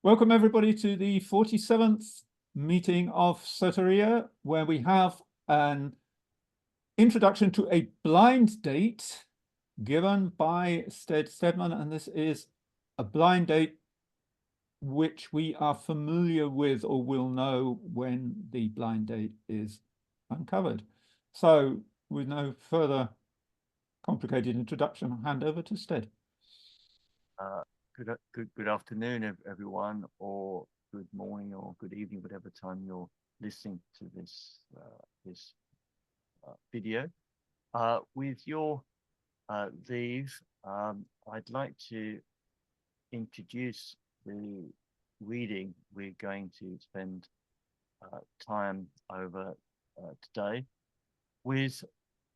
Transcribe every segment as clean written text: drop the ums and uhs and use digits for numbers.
Welcome everybody to the 47th meeting of Soteria, where we have an introduction to a blind date given by Stedman, and this is a blind date which we are familiar with or will know when the blind date is uncovered. So with no further complicated introduction, I'll hand over to Sted. Good afternoon, everyone, or good morning or good evening, whatever time you're listening to this video. With your leave, I'd like to introduce the reading we're going to spend time over today with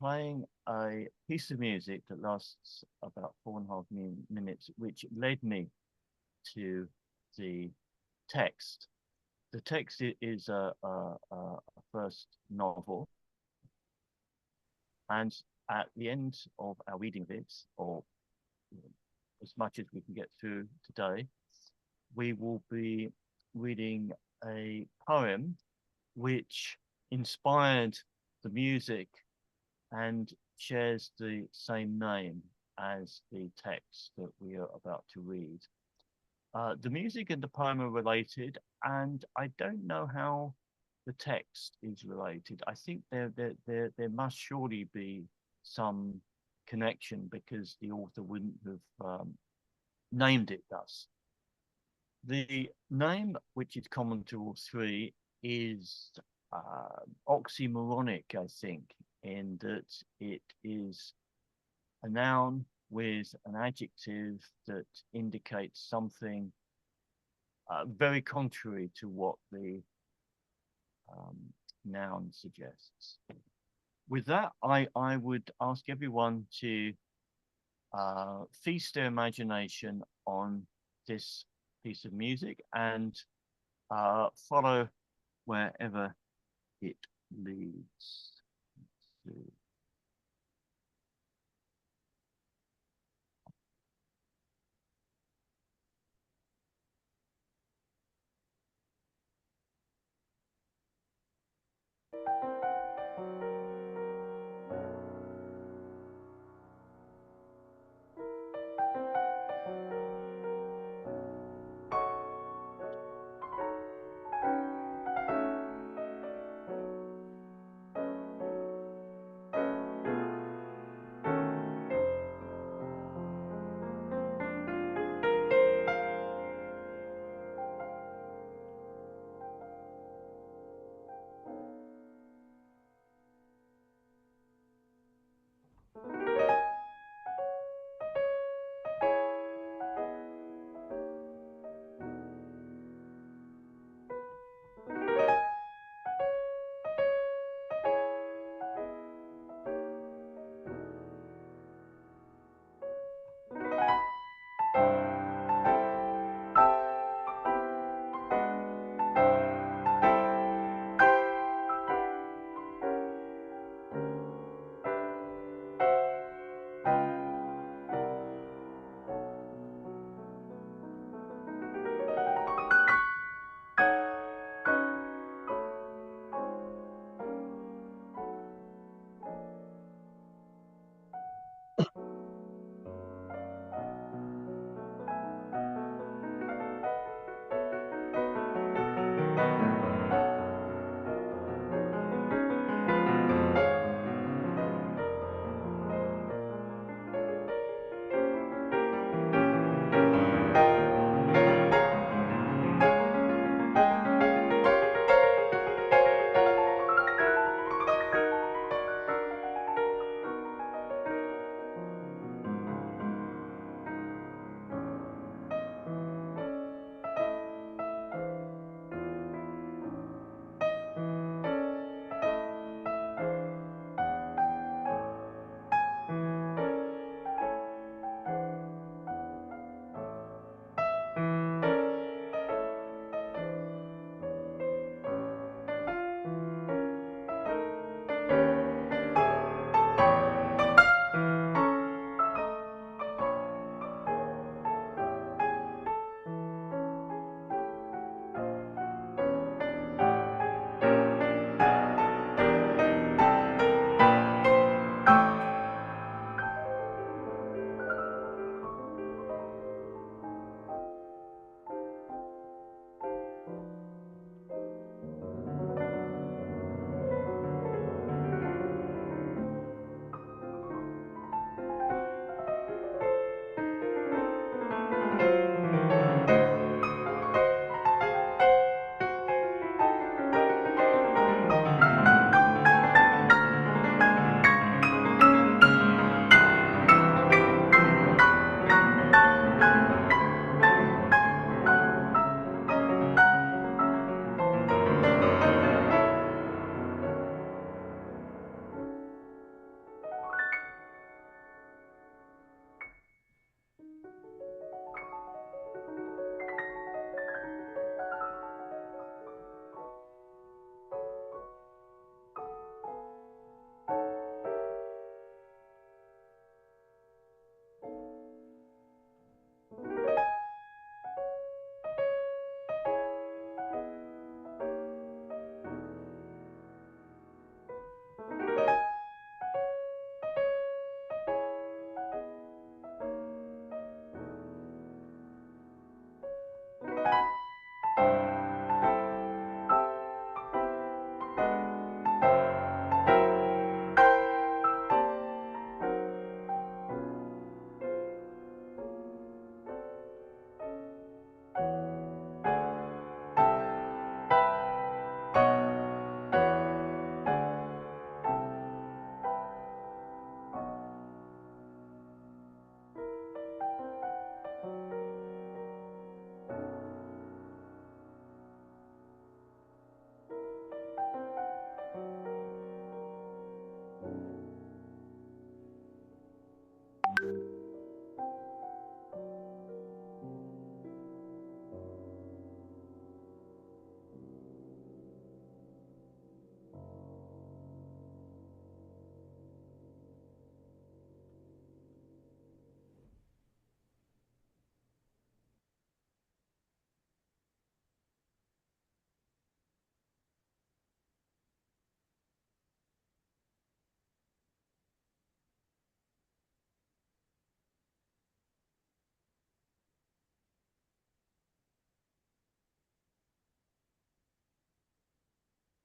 playing a piece of music that lasts about 4.5 minutes, which led me to the text. The text is a first novel, and at the end of our reading of it, or as much as we can get through today, we will be reading a poem which inspired the music and shares the same name as the text that we are about to read. The music and the poem are related, and I don't know how the text is related. I think there must surely be some connection because the author wouldn't have named it thus. The name, which is common to all three, is oxymoronic, I think, in that it is a noun with an adjective that indicates something very contrary to what the noun suggests. With that, I would ask everyone to feast their imagination on this piece of music and follow wherever it leads. Let's see.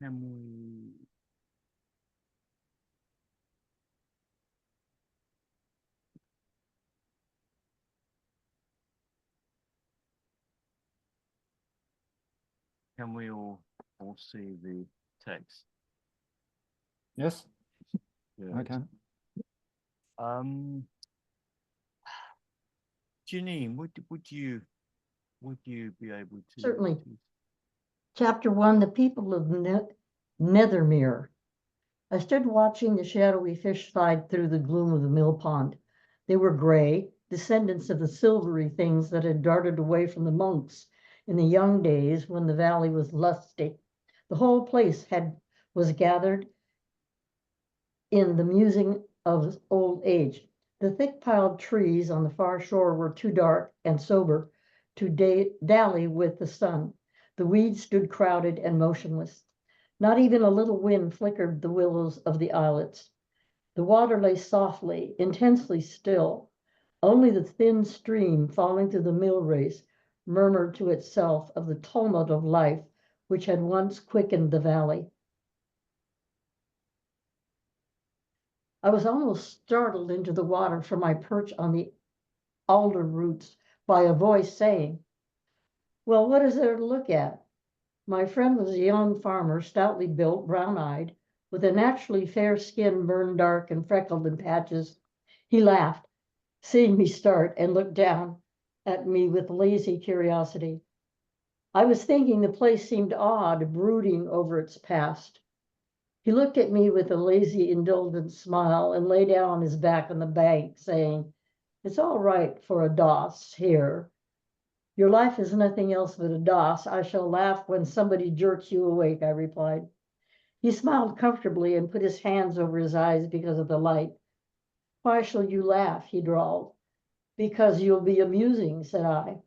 Can we? Can we all see the text? Yes, I Good. can. Janine, would you be able to? Certainly. Chapter 1, The People of Nethermere. I stood watching the shadowy fish slide through the gloom of the mill pond. They were gray, descendants of the silvery things that had darted away from the monks in the young days when the valley was lusty. The whole place was gathered in the musing of old age. The thick-piled trees on the far shore were too dark and sober to dally with the sun. The weeds stood crowded and motionless. Not even a little wind flickered the willows of the islets. The water lay softly, intensely still. Only the thin stream falling through the mill race murmured to itself of the tumult of life which had once quickened the valley. I was almost startled into the water from my perch on the alder roots by a voice saying, "Well, what is there to look at?" My friend was a young farmer, stoutly built, brown-eyed, with a naturally fair skin burned dark and freckled in patches. He laughed, seeing me start, and looked down at me with lazy curiosity. I was thinking the place seemed odd, brooding over its past. He looked at me with a lazy, indulgent smile and lay down on his back on the bank, saying, "It's all right for a doss here. Your life is nothing else but a doss. I shall laugh when somebody jerks you awake," I replied. He smiled comfortably and put his hands over his eyes because of the light. "Why shall you laugh?" he drawled. "Because you'll be amusing," said I.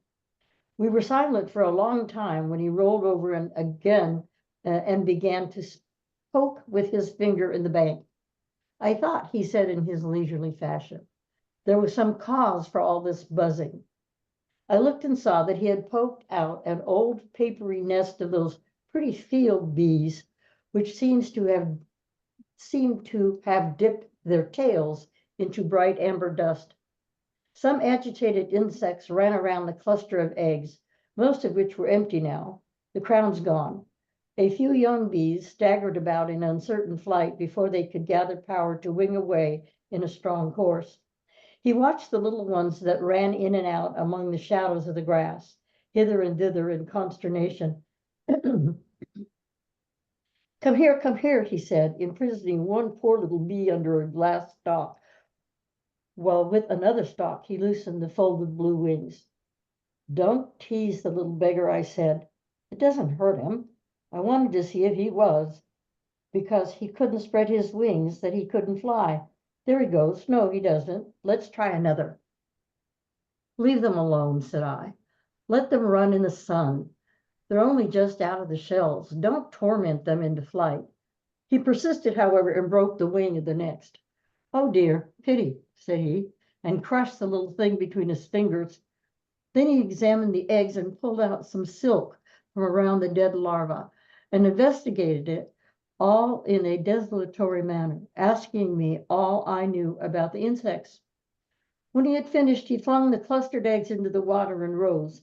We were silent for a long time when he rolled over and began to poke with his finger in the bank. "I thought," he said in his leisurely fashion, "there was some cause for all this buzzing." I looked and saw that he had poked out an old papery nest of those pretty field bees, which seemed to have dipped their tails into bright amber dust. Some agitated insects ran around the cluster of eggs, most of which were empty now, the crowns gone. A few young bees staggered about in uncertain flight before they could gather power to wing away in a strong course. He watched the little ones that ran in and out among the shadows of the grass, hither and thither in consternation. Come here, he said, imprisoning one poor little bee under a glass stalk, while with another stalk he loosened the folded blue wings. "Don't tease the little beggar," I said. "It doesn't hurt him. I wanted to see if he was, because he couldn't spread his wings that he couldn't fly. There he goes. No, he doesn't. Let's try another." "Leave them alone," said I. "Let them run in the sun. They're only just out of the shells. Don't torment them into flight." He persisted, however, and broke the wing of the next. "Oh dear, pity," said he, and crushed the little thing between his fingers. Then he examined the eggs and pulled out some silk from around the dead larva and investigated it all in a desultory manner, asking me all I knew about the insects. When he had finished, he flung the clustered eggs into the water and rose,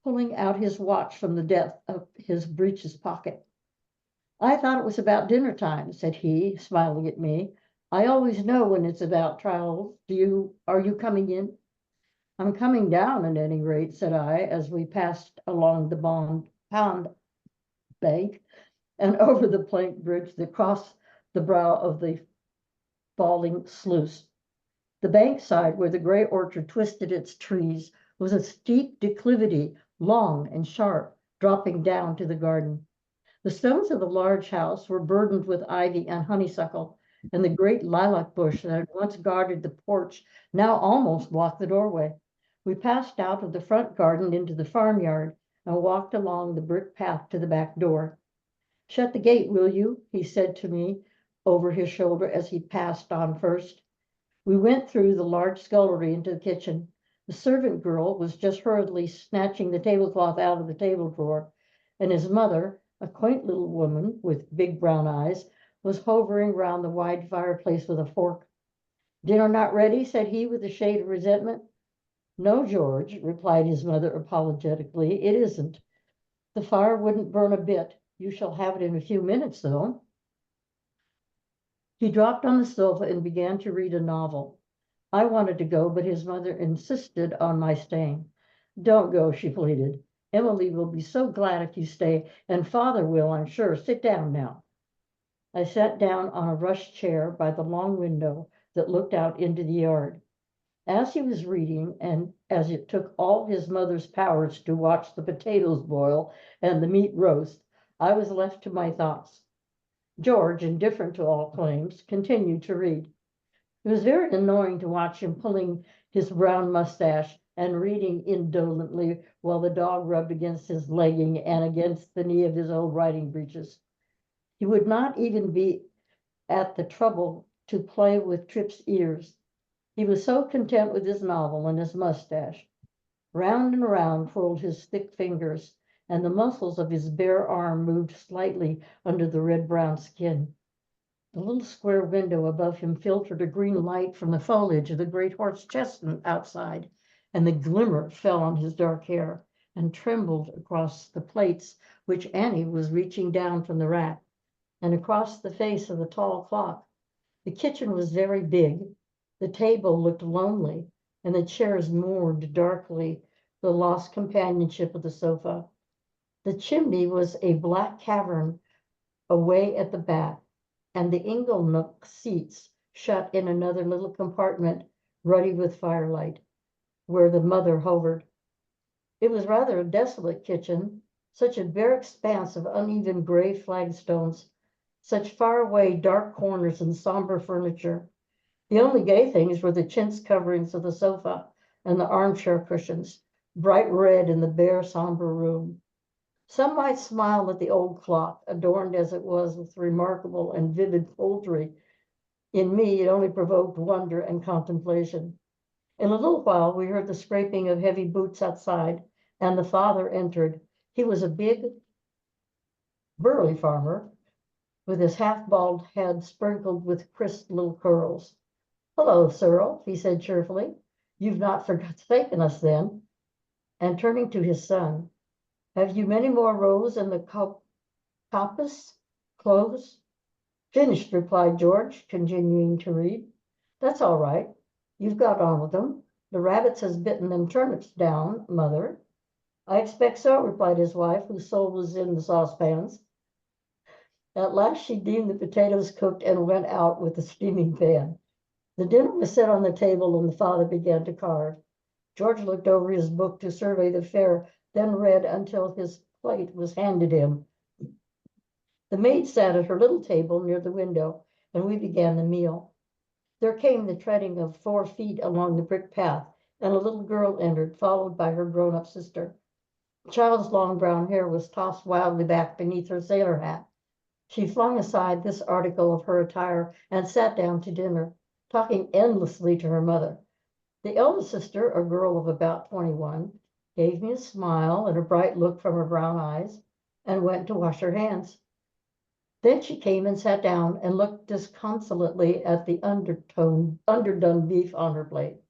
pulling out his watch from the depth of his breeches pocket. "I thought it was about dinner time," said he, smiling at me. "I always know when it's about trials. Are you coming in?" "I'm coming down at any rate," said I, as we passed along the pond bank and over the plank bridge that crossed the brow of the falling sluice. The bank side where the gray orchard twisted its trees was a steep declivity, long and sharp, dropping down to the garden. The stones of the large house were burdened with ivy and honeysuckle, and the great lilac bush that had once guarded the porch now almost blocked the doorway. We passed out of the front garden into the farmyard and walked along the brick path to the back door. "Shut the gate, will you?" he said to me over his shoulder as he passed on first. We went through the large scullery into the kitchen. The servant girl was just hurriedly snatching the tablecloth out of the table drawer, and his mother, A quaint little woman with big brown eyes was hovering round the wide fireplace with a fork. "Dinner not ready?" said he with a shade of resentment. "No, George," replied his mother apologetically, "it isn't. The fire wouldn't burn a bit. You shall have it in a few minutes, though." He dropped on the sofa and began to read a novel. I wanted to go, but his mother insisted on my staying. "Don't go," she pleaded. "Emily will be so glad if you stay, and father will, I'm sure. Sit down now." I sat down on a rush chair by the long window that looked out into the yard. As he was reading, and as it took all his mother's powers to watch the potatoes boil and the meat roast, I was left to my thoughts. George, indifferent to all claims, continued to read. It was very annoying to watch him pulling his brown mustache and reading indolently while the dog rubbed against his legging and against the knee of his old riding breeches. He would not even be at the trouble to play with Trip's ears. He was so content with his novel and his mustache. Round and round whirled his thick fingers, and the muscles of his bare arm moved slightly under the red-brown skin. The little square window above him filtered a green light from the foliage of the great horse chestnut outside, and the glimmer fell on his dark hair and trembled across the plates which Annie was reaching down from the rack, and across the face of the tall clock. The kitchen was very big. The table looked lonely, and the chairs mourned darkly the lost companionship of the sofa. The chimney was a black cavern away at the back, and the inglenook seats shut in another little compartment ruddy with firelight, where the mother hovered. It was rather a desolate kitchen, such a bare expanse of uneven gray flagstones, such far-away dark corners and somber furniture. The only gay things were the chintz coverings of the sofa and the armchair cushions, bright red in the bare, somber room. Some might smile at the old clock, adorned as it was with remarkable and vivid poultry. In me, it only provoked wonder and contemplation. In a little while, we heard the scraping of heavy boots outside, and the father entered. He was a big, burly farmer, with his half-bald head sprinkled with crisp little curls. "Hello, Cyril," he said cheerfully. "You've not forsaken us, then?" And turning to his son, "Have you many more rows in the coppice clothes?" "Finished," replied George, continuing to read. "That's all right. You've got on with them. The rabbits has bitten them turnips down, mother." "I expect so," replied his wife, whose soul was in the saucepans. At last she deemed the potatoes cooked and went out with the steaming pan. The dinner was set on the table, and the father began to carve. George looked over his book to survey the fare, then read until his plate was handed him. The maid sat at her little table near the window, and we began the meal. There came the treading of 4 feet along the brick path, and a little girl entered, followed by her grown-up sister. The child's long brown hair was tossed wildly back beneath her sailor hat. She flung aside this article of her attire and sat down to dinner, talking endlessly to her mother. The eldest sister, a girl of about 21, gave me a smile and a bright look from her brown eyes, and went to wash her hands. Then she came and sat down and looked disconsolately at the underdone beef on her plate.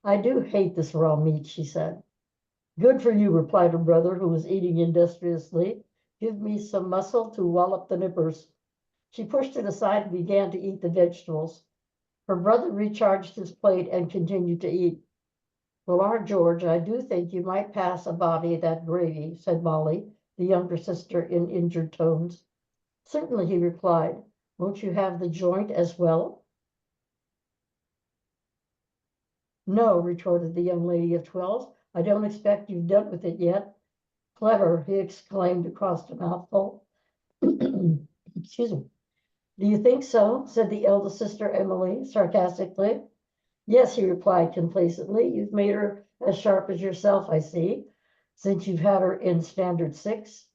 "I do hate this raw meat," she said. "Good for you," replied her brother, who was eating industriously. "Give me some muscle to wallop the nippers." She pushed it aside and began to eat the vegetables. Her brother recharged his plate and continued to eat. "Well, our George, I do think you might pass a body that gravy," said Molly, the younger sister, in injured tones. "Certainly," he replied. "Won't you have the joint as well?" "No," retorted the young lady of 12. "I don't expect you've done with it yet." "Clever," he exclaimed across a mouthful. Excuse me. "Do you think so?" said the eldest sister, Emily, sarcastically. "Yes," he replied complacently. "You've made her as sharp as yourself, I see, since you've had her in Standard 6.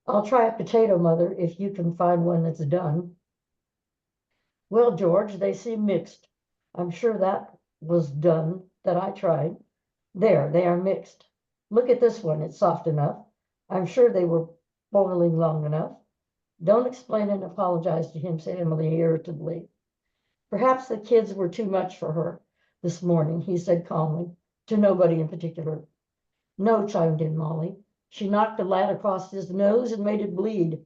I'll try a potato, mother, if you can find one that's done." "Well, George, they seem mixed. I'm sure that was done that I tried. There, they are mixed. Look at this one, it's soft enough. I'm sure they were spoiling long enough. Don't explain and apologize to him, said Emily irritably. Perhaps the kids were too much for her this morning, he said calmly, to nobody in particular. No, chimed in Molly. She knocked a lad across his nose and made it bleed.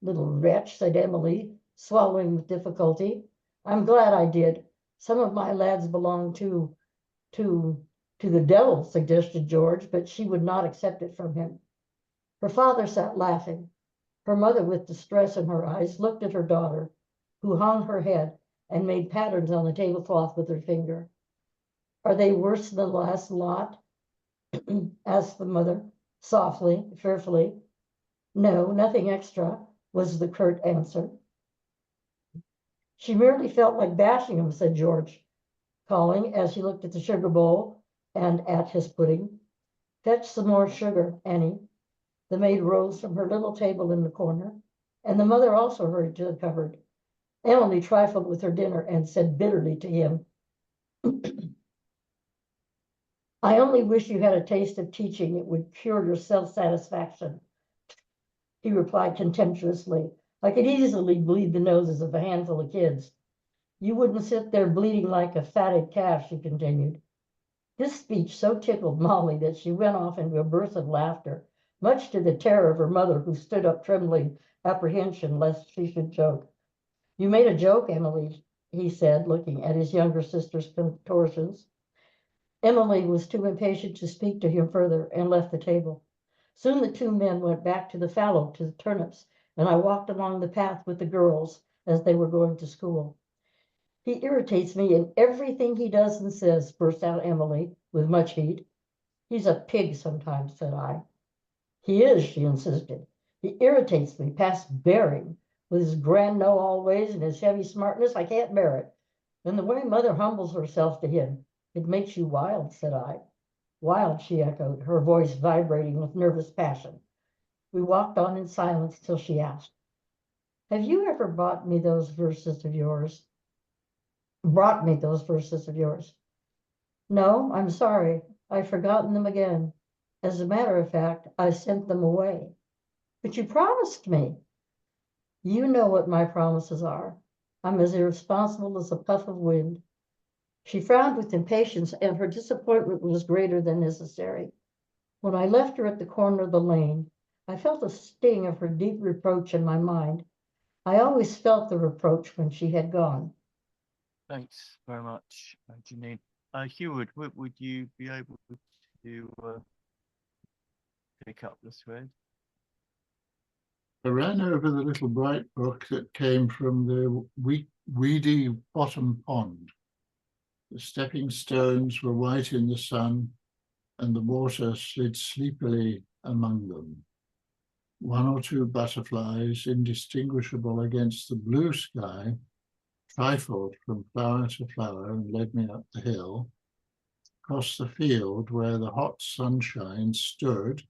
Little wretch, said Emily, swallowing with difficulty. I'm glad I did. Some of my lads belong to the devil, suggested George, but she would not accept it from him. Her father sat laughing. Her mother, with distress in her eyes, looked at her daughter, who hung her head and made patterns on the tablecloth with her finger. Are they worse than the last lot? asked the mother, softly, fearfully. No, nothing extra, was the curt answer. She merely felt like bashing him, said George, calling as he looked at the sugar bowl and at his pudding. Fetch some more sugar, Annie. The maid rose from her little table in the corner, and the mother also hurried to the cupboard. Emily trifled with her dinner and said bitterly to him, I only wish you had a taste of teaching. It would cure your self-satisfaction. He replied contemptuously. I could easily bleed the noses of a handful of kids. You wouldn't sit there bleeding like a fatted calf, she continued. This speech so tickled Molly that she went off into a burst of laughter, much to the terror of her mother, who stood up trembling apprehension lest she should choke. You made a joke, Emily, he said, looking at his younger sister's contortions. Emily was too impatient to speak to him further and left the table. Soon the two men went back to the fallow to the turnips, and I walked along the path with the girls as they were going to school. He irritates me in everything he does and says, burst out Emily with much heat. He's a pig sometimes, said I. He is, she insisted. He irritates me past bearing. With his grand know-all ways and his heavy smartness, I can't bear it. And the way mother humbles herself to him, it makes you wild, said I. Wild, she echoed, her voice vibrating with nervous passion. We walked on in silence till she asked, have you ever brought me those verses of yours? No, I'm sorry. I've forgotten them again. As a matter of fact, I sent them away. But you promised me. You know what my promises are. I'm as irresponsible as a puff of wind. She frowned with impatience, and her disappointment was greater than necessary. When I left her at the corner of the lane, I felt a sting of her deep reproach in my mind. I always felt the reproach when she had gone. Thanks very much, Janine. Heward, would you be able to pick up the thread? I ran over the little bright brook that came from the weedy bottom pond. The stepping stones were white in the sun, and the water slid sleepily among them. One or two butterflies, indistinguishable against the blue sky, trifled from flower to flower and led me up the hill, across the field where the hot sunshine stood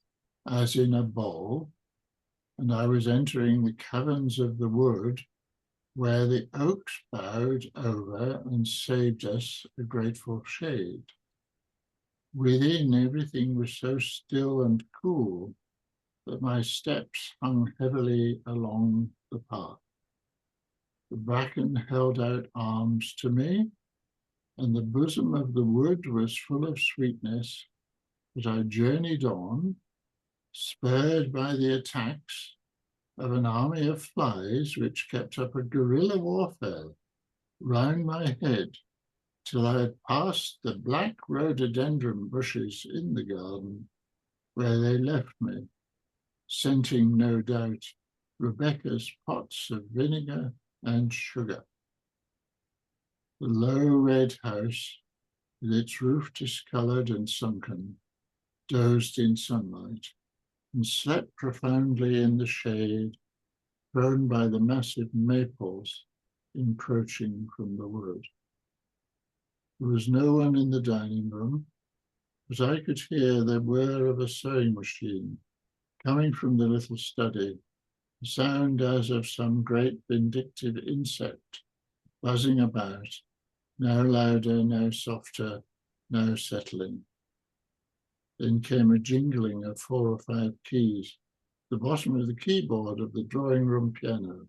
as in a bowl, and I was entering the caverns of the wood where the oaks bowed over and saved us a grateful shade. Within, everything was so still and cool that my steps hung heavily along the path. The bracken held out arms to me, and the bosom of the wood was full of sweetness as I journeyed on, spurred by the attacks of an army of flies which kept up a guerrilla warfare round my head till I had passed the black rhododendron bushes in the garden, where they left me, scenting, no doubt, Rebecca's pots of vinegar and sugar. The low red house, with its roof discoloured and sunken, dozed in sunlight and slept profoundly in the shade thrown by the massive maples encroaching from the wood. There was no one in the dining room, but I could hear the whir of a sewing machine coming from the little study, a sound as of some great vindictive insect buzzing about, now louder, now softer, now settling. Then came a jingling of 4 or 5 keys, the bottom of the keyboard of the drawing room piano,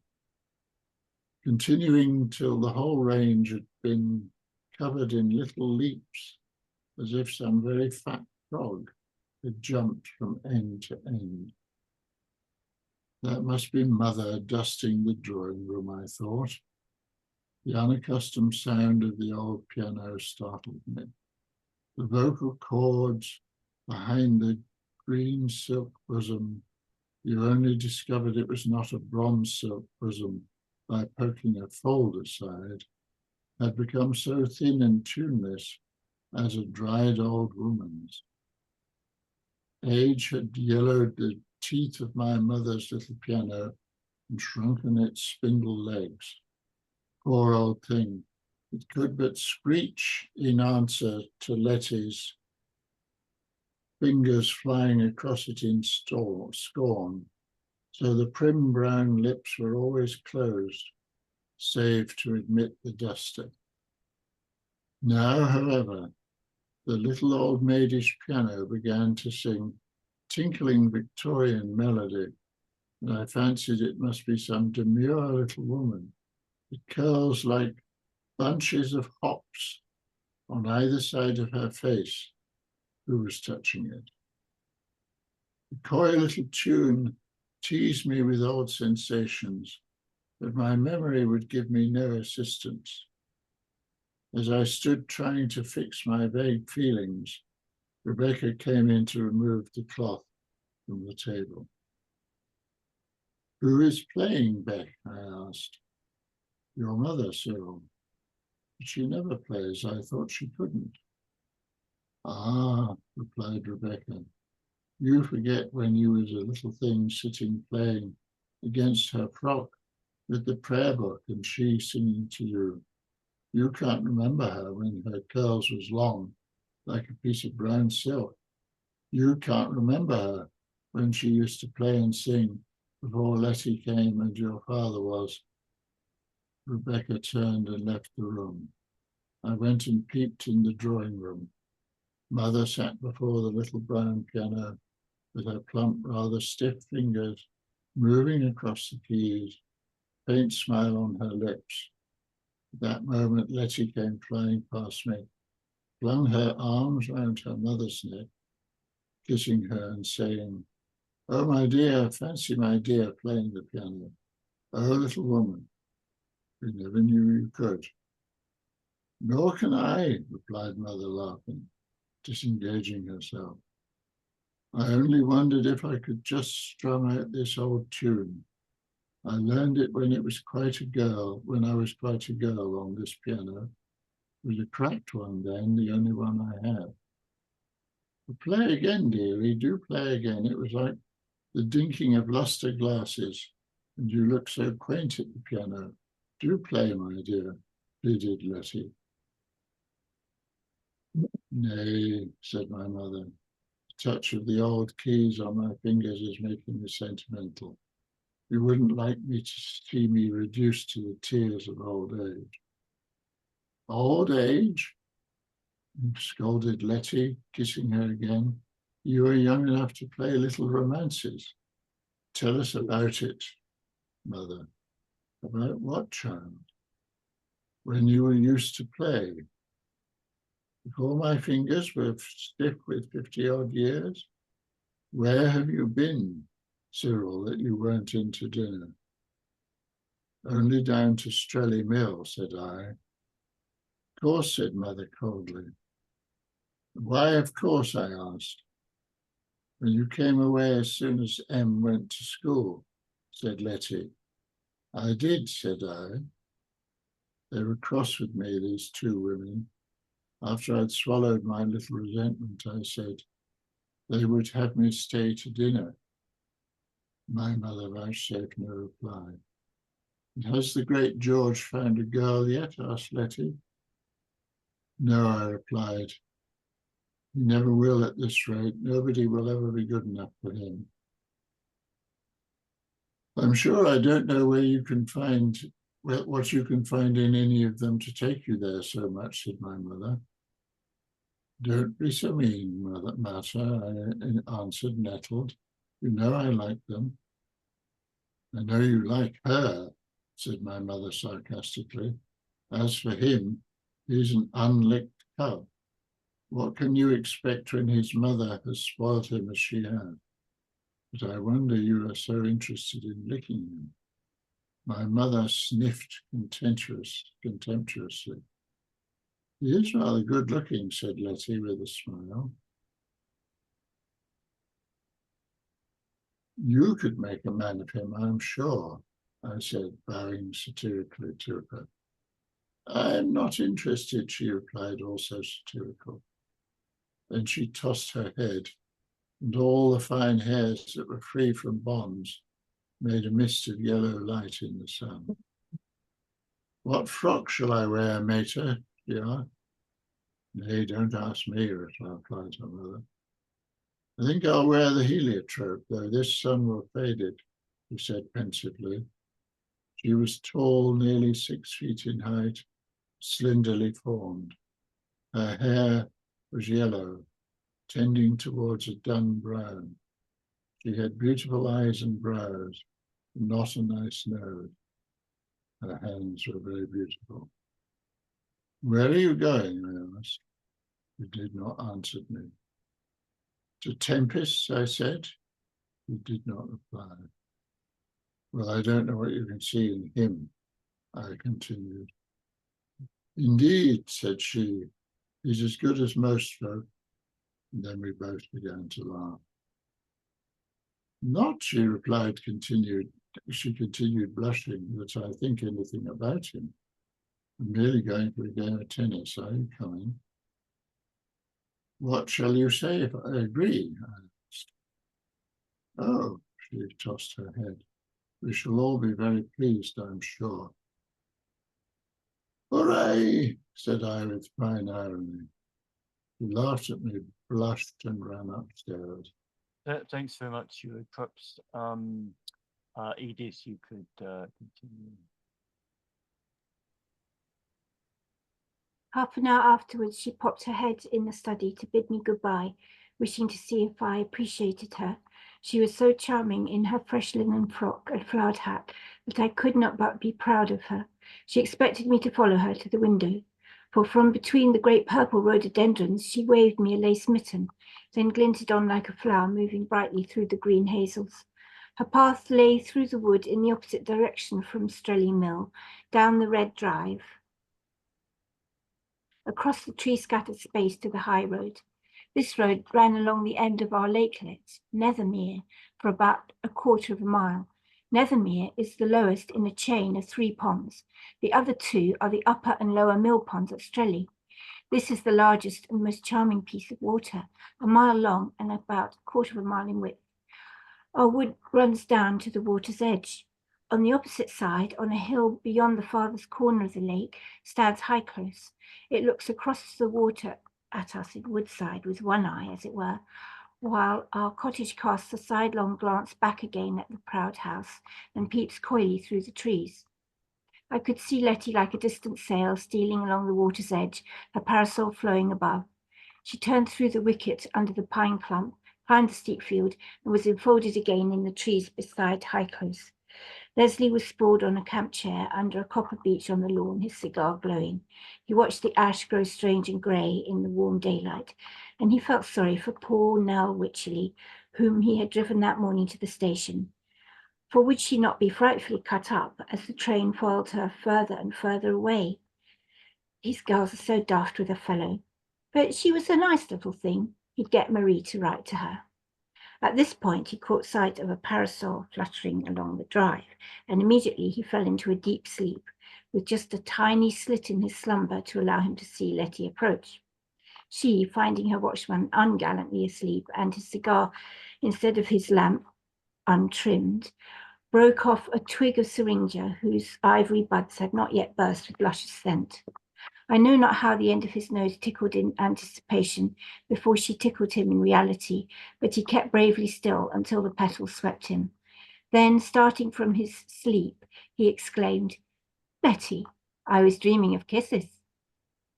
continuing till the whole range had been covered in little leaps, as if some very fat frog had jumped from end to end. That must be Mother dusting the drawing room, I thought. The unaccustomed sound of the old piano startled me. The vocal cords behind the green silk bosom, you only discovered it was not a bronze silk bosom by poking a fold aside, had become so thin and tuneless as a dried old woman's. Age had yellowed the teeth of my mother's little piano and shrunken its spindle legs. Poor old thing, it could but screech in answer to Letty's, fingers flying across it in scorn, so the prim brown lips were always closed, save to admit the duster. Now, however, the little old maidish piano began to sing tinkling Victorian melody, and I fancied it must be some demure little woman. It curls like bunches of hops on either side of her face, who was touching it. The coy little tune teased me with old sensations, but my memory would give me no assistance. As I stood trying to fix my vague feelings, Rebecca came in to remove the cloth from the table. "Who is playing, Beck?" I asked. "Your mother, Cyril. But she never plays. I thought she couldn't." "Ah," replied Rebecca, "you forget when you was a little thing sitting playing against her frock with the prayer book and she singing to you. You can't remember her when her curls was long, like a piece of brown silk. You can't remember her when she used to play and sing before Letty came and your father was." Rebecca turned and left the room. I went and peeped in the drawing room. Mother sat before the little brown piano with her plump, rather stiff fingers moving across the keys, faint smile on her lips. At that moment, Letty came flying past me, flung her arms round her mother's neck, kissing her and saying, "Oh, my dear, fancy my dear playing the piano. Oh, little woman, we never knew you could." "Nor can I," replied Mother, laughing, disengaging herself. "I only wondered if I could just strum out this old tune. I learned it when I was quite a girl on this piano. It was a cracked one then, the only one I had." "But play again, dearie, do play again. It was like the dinking of lustre glasses, and you look so quaint at the piano. Do play, my dear," pleaded Letty. "Nay," said my mother, "the touch of the old keys on my fingers is making me sentimental. You wouldn't like me to see me reduced to the tears of old age." "Old age?" scolded Letty, kissing her again. "You are young enough to play little romances. Tell us about it, Mother." "About what, child?" "When you were used to play. Before my fingers were stiff with 50-odd years. Where have you been, Cyril, that you weren't in to dinner?" "Only down to Strelly Mill," said I. "Of course," said Mother coldly. "Why, of course?" I asked. "When you came away as soon as Em went to school," said Letty. "I did," said I. They were cross with me, these two women. After I'd swallowed my little resentment, I said, "They would have me stay to dinner." My mother vouchsafed no reply. "And has the great George found a girl yet?" asked Letty. "No," I replied. "He never will at this rate. Nobody will ever be good enough for him." "I'm sure I don't know where you can find what you can find in any of them to take you there so much," said my mother. "Don't be so mean, Martha," I answered, nettled. You know I like them. I know you like her, said my mother sarcastically. As for him, he's an unlicked cub. What can you expect when his mother has spoiled him as she has? But I wonder you are so interested in licking him. My mother sniffed contemptuously. He is rather good looking, said Letty with a smile. You could make a man of him, I'm sure, I said, bowing satirically to her. I'm not interested, she replied, also satirical. Then she tossed her head, and all the fine hairs that were free from bonds made a mist of yellow light in the sun. What frock shall I wear, mater? She asked. Nay, don't ask me, replied her mother. I think I'll wear the heliotrope, though this sun will fade it, she said pensively. She was tall, nearly 6 feet in height, slenderly formed. Her hair was yellow, tending towards a dun brown. She had beautiful eyes and brows, not a nice nose. Her hands were very beautiful. Where are you going? I asked. He did not answer me. To Tempest, I said. He did not reply. Well, I don't know what you can see in him, I continued. Indeed, said she, he's as good as most folk. And then we both began to laugh. Not, she replied, she continued blushing, that I think anything about him. I'm merely going for a game of tennis. Are you coming? What shall you say if I agree? I asked. Oh, she tossed her head. We shall all be very pleased, I'm sure. Hooray, said I with fine irony. He laughed at me, blushed, and ran upstairs. Thanks very much, White Peacock. Edith, you could continue. Half an hour afterwards, she popped her head in the study to bid me goodbye, wishing to see if I appreciated her. She was so charming in her fresh linen frock and flowered hat that I could not but be proud of her. She expected me to follow her to the window, for from between the great purple rhododendrons she waved me a lace mitten, then glinted on like a flower moving brightly through the green hazels. Her path lay through the wood in the opposite direction from Strelly Mill, down the red drive, across the tree-scattered space to the high road. This road ran along the end of our lakelet, Nethermere, for about a quarter of a mile. Nethermere is the lowest in a chain of 3 ponds. The other 2 are the upper and lower mill ponds at Strelly. This is the largest and most charming piece of water, a mile long and about a quarter of a mile in width. Our wood runs down to the water's edge. On the opposite side, on a hill beyond the farthest corner of the lake, stands High Close. It looks across the water at us in Woodside with one eye, as it were, while our cottage casts a sidelong glance back again at the proud house and peeps coyly through the trees. I could see Letty like a distant sail stealing along the water's edge, her parasol flowing above. She turned through the wicket under the pine clump, climbed the steep field, and was enfolded again in the trees beside High Close. Leslie was sprawled on a camp chair under a copper beech on the lawn, his cigar glowing. He watched the ash grow strange and grey in the warm daylight, and he felt sorry for poor Nell Wycherley, whom he had driven that morning to the station. For would she not be frightfully cut up as the train followed her further and further away? These girls are so daft with a fellow. But she was a nice little thing. He'd get Marie to write to her. At this point, he caught sight of a parasol fluttering along the drive, and immediately he fell into a deep sleep, with just a tiny slit in his slumber to allow him to see Letty approach. She, finding her watchman ungallantly asleep and his cigar instead of his lamp untrimmed, broke off a twig of syringa whose ivory buds had not yet burst with luscious scent. I know not how the end of his nose tickled in anticipation before she tickled him in reality, but he kept bravely still until the petals swept him. Then, starting from his sleep, he exclaimed, "Letty, I was dreaming of kisses."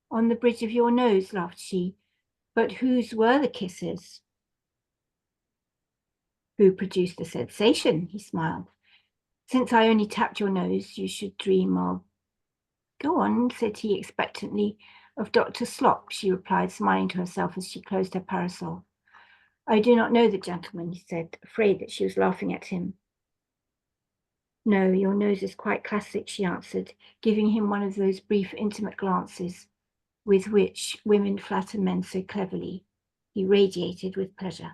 "On the bridge of your nose," laughed she. "But whose were the kisses?" Who produced the sensation? He smiled. Since I only tapped your nose, you should dream of... Go on, said he expectantly. Of Dr. Slop, she replied, smiling to herself as she closed her parasol. I do not know the gentleman, he said, afraid that she was laughing at him. No, your nose is quite classic, she answered, giving him one of those brief, intimate glances with which women flatter men so cleverly. He radiated with pleasure.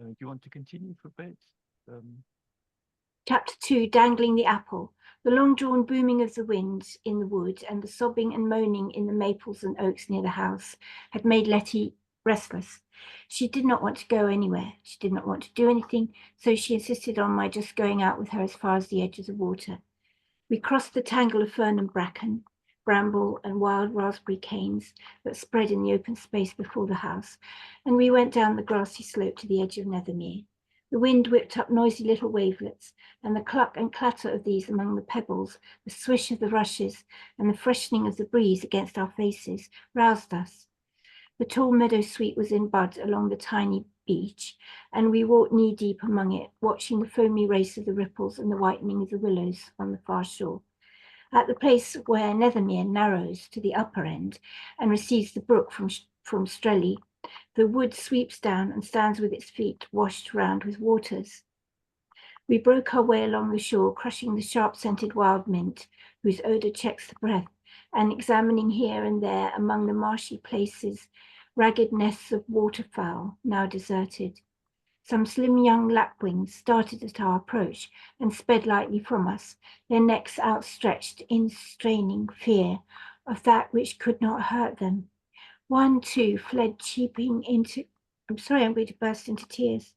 Do you want to continue for a bit? Chapter 2, Dangling the Apple. The long-drawn booming of the wind in the wood and the sobbing and moaning in the maples and oaks near the house had made Letty restless. She did not want to go anywhere. She did not want to do anything, so she insisted on my just going out with her as far as the edge of the water. We crossed the tangle of fern and bracken, bramble and wild raspberry canes that spread in the open space before the house, and we went down the grassy slope to the edge of Nethermere. The wind whipped up noisy little wavelets, and the cluck and clatter of these among the pebbles, the swish of the rushes, and the freshening of the breeze against our faces roused us. The tall meadow sweet was in bud along the tiny beach, and we walked knee-deep among it, watching the foamy race of the ripples and the whitening of the willows on the far shore. At the place where Nethermere narrows to the upper end and receives the brook from Strelly, the wood sweeps down and stands with its feet washed round with waters. We broke our way along the shore, crushing the sharp-scented wild mint, whose odour checks the breath, and examining here and there among the marshy places ragged nests of waterfowl, now deserted. Some slim young lapwings started at our approach and sped lightly from us, their necks outstretched in straining fear of that which could not hurt them. One, too, fled cheeping into... I'm sorry, I'm going to burst into tears.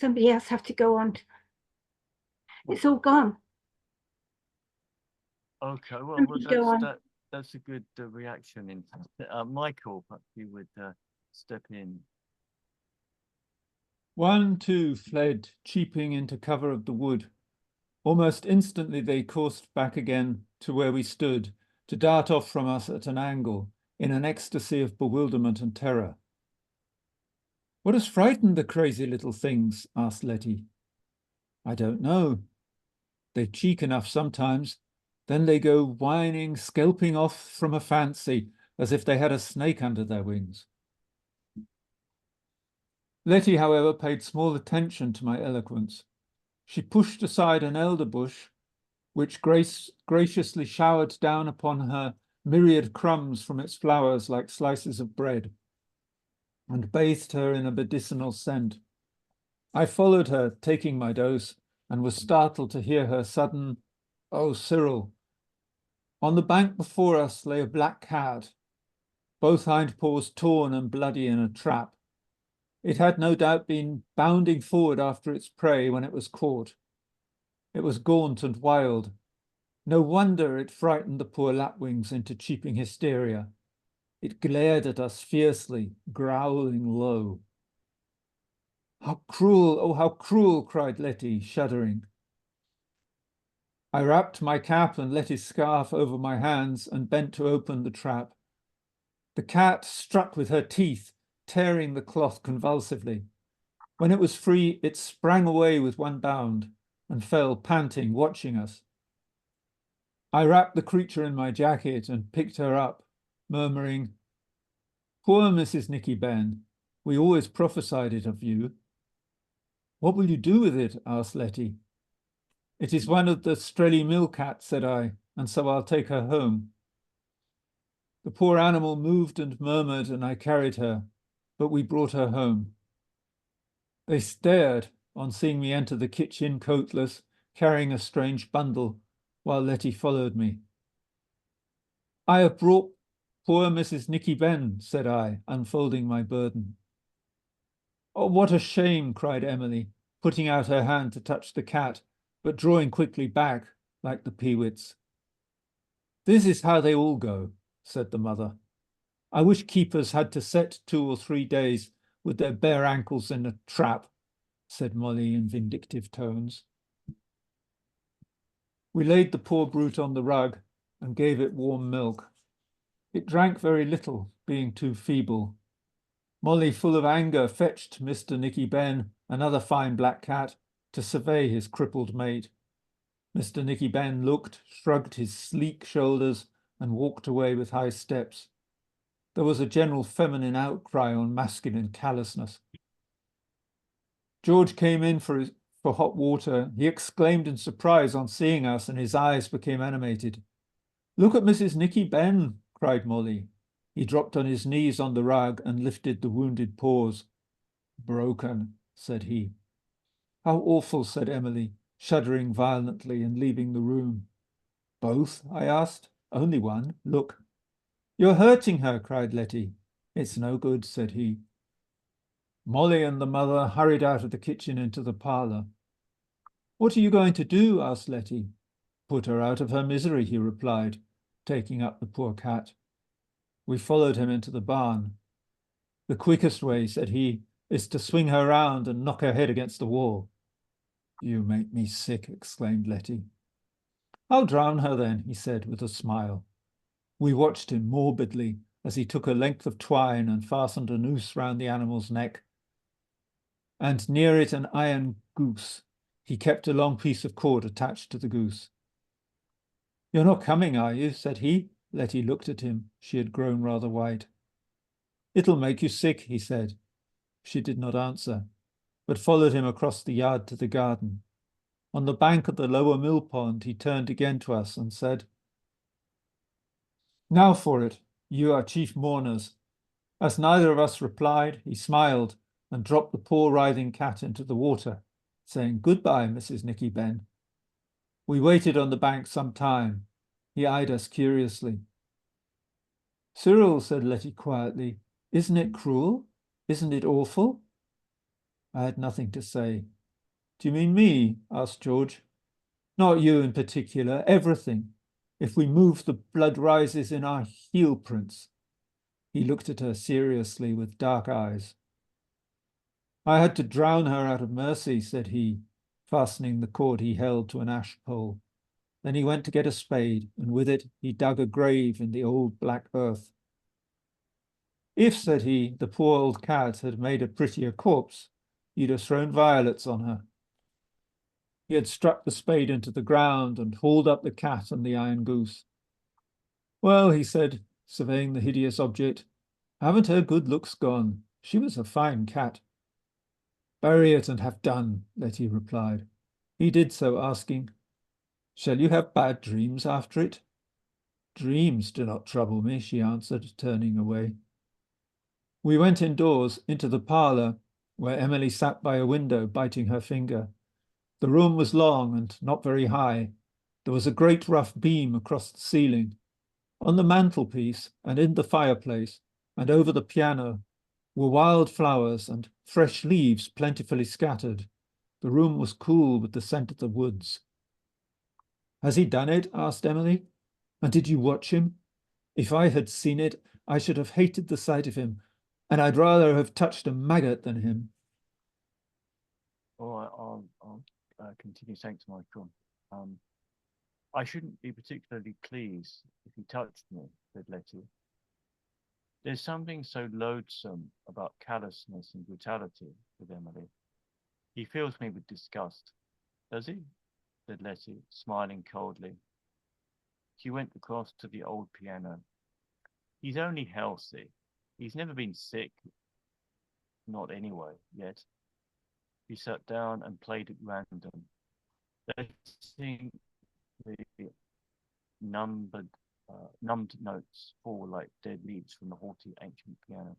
Somebody else have to go on. It's all gone. Okay, well, Somebody go on. that's a good reaction. In Michael, perhaps you would step in. 1, 2 fled, cheeping into cover of the wood. Almost instantly they coursed back again to where we stood, to dart off from us at an angle, in an ecstasy of bewilderment and terror. What has frightened the crazy little things? Asked Letty. I don't know. They cheek enough sometimes. Then they go whining, skelping off from a fancy, as if they had a snake under their wings. Letty, however, paid small attention to my eloquence. She pushed aside an elder bush, which graciously showered down upon her myriad crumbs from its flowers like slices of bread, and bathed her in a medicinal scent. I followed her, taking my dose, and was startled to hear her sudden, "Oh, Cyril." On the bank before us lay a black cat, both hind paws torn and bloody in a trap. It had no doubt been bounding forward after its prey when it was caught. It was gaunt and wild. No wonder it frightened the poor lapwings into cheeping hysteria. It glared at us fiercely, growling low. How cruel, oh, how cruel, cried Letty, shuddering. I wrapped my cap and Letty's scarf over my hands and bent to open the trap. The cat struck with her teeth, tearing the cloth convulsively. When it was free, it sprang away with one bound and fell panting, watching us. I wrapped the creature in my jacket and picked her up, murmuring, "Poor Mrs. Nicky Ben, we always prophesied it of you." "What will you do with it?" asked Letty. "It is one of the Strelly mill cats," said I, "and so I'll take her home." The poor animal moved and murmured, and I carried her, but we brought her home. They stared on seeing me enter the kitchen coatless, carrying a strange bundle, while Letty followed me. "I have brought poor Mrs. Nicky Ben," said I, unfolding my burden. "Oh, what a shame," cried Emily, putting out her hand to touch the cat, but drawing quickly back, like the peewits. "This is how they all go," said the mother. "I wish keepers had to set 2 or 3 days with their bare ankles in a trap," said Molly in vindictive tones. We laid the poor brute on the rug and gave it warm milk. It drank very little, being too feeble. Molly, full of anger, fetched Mr. Nicky Ben, another fine black cat, to survey his crippled mate. Mr. Nicky Ben looked, shrugged his sleek shoulders, and walked away with high steps. There was a general feminine outcry on masculine callousness. George came in for hot water. He exclaimed in surprise on seeing us, and his eyes became animated. "Look at Mrs. Nicky Ben," cried Molly. He dropped on his knees on the rug and lifted the wounded paws. "Broken," said he. "How awful," said Emily, shuddering violently and leaving the room. "Both?" I asked. "Only one. Look." "You're hurting her," cried Letty. "It's no good," said he. Molly and the mother hurried out of the kitchen into the parlour. "What are you going to do?" asked Letty. "Put her out of her misery," he replied, taking up the poor cat. We followed him into the barn. "The quickest way," said he, "is to swing her round and knock her head against the wall." "You make me sick," exclaimed Letty. "I'll drown her then," he said with a smile. We watched him morbidly as he took a length of twine and fastened a noose round the animal's neck, and near it an iron goose. He kept a long piece of cord attached to the goose. "You're not coming, are you?" said he. Letty looked at him. She had grown rather white. "It'll make you sick," he said. She did not answer, but followed him across the yard to the garden. On the bank of the lower mill pond, he turned again to us and said, "Now for it. You are chief mourners." As neither of us replied, he smiled and dropped the poor writhing cat into the water, saying, "Goodbye, Mrs. Nicky Ben." We waited on the bank some time. He eyed us curiously. "Cyril," said Letty quietly, "isn't it cruel? Isn't it awful?" I had nothing to say. "Do you mean me?" asked George. "Not you in particular, everything. If we move, the blood rises in our heel prints." He looked at her seriously with dark eyes. "I had to drown her out of mercy," said he, fastening the cord he held to an ash pole. Then he went to get a spade, and with it he dug a grave in the old black earth. "If," said he, "the poor old cat had made a prettier corpse, you'd have thrown violets on her." He had struck the spade into the ground and hauled up the cat and the iron goose. "Well," he said, surveying the hideous object, "haven't her good looks gone? She was a fine cat." "Bury it and have done," Letty replied. He did so, asking, "Shall you have bad dreams after it?" "Dreams do not trouble me," she answered, turning away. We went indoors into the parlour, where Emily sat by a window, biting her finger. The room was long and not very high. There was a great rough beam across the ceiling. On the mantelpiece and in the fireplace and over the piano were wild flowers and fresh leaves plentifully scattered. The room was cool with the scent of the woods. "Has he done it?" asked Emily. "And did you watch him? If I had seen it, I should have hated the sight of him, and I'd rather have touched a maggot than him." All right, I'll continue. Thanks, Michael. I shouldn't be particularly pleased if he touched me, said Letty. There's something so loathsome about callousness and brutality, said Emily. He fills me with disgust. Does he? Said Letty, smiling coldly. She went across to the old piano. He's only healthy. He's never been sick. Not anyway, yet. She sat down and played at random, letting the numbed notes fall like dead leaves from the haughty ancient piano.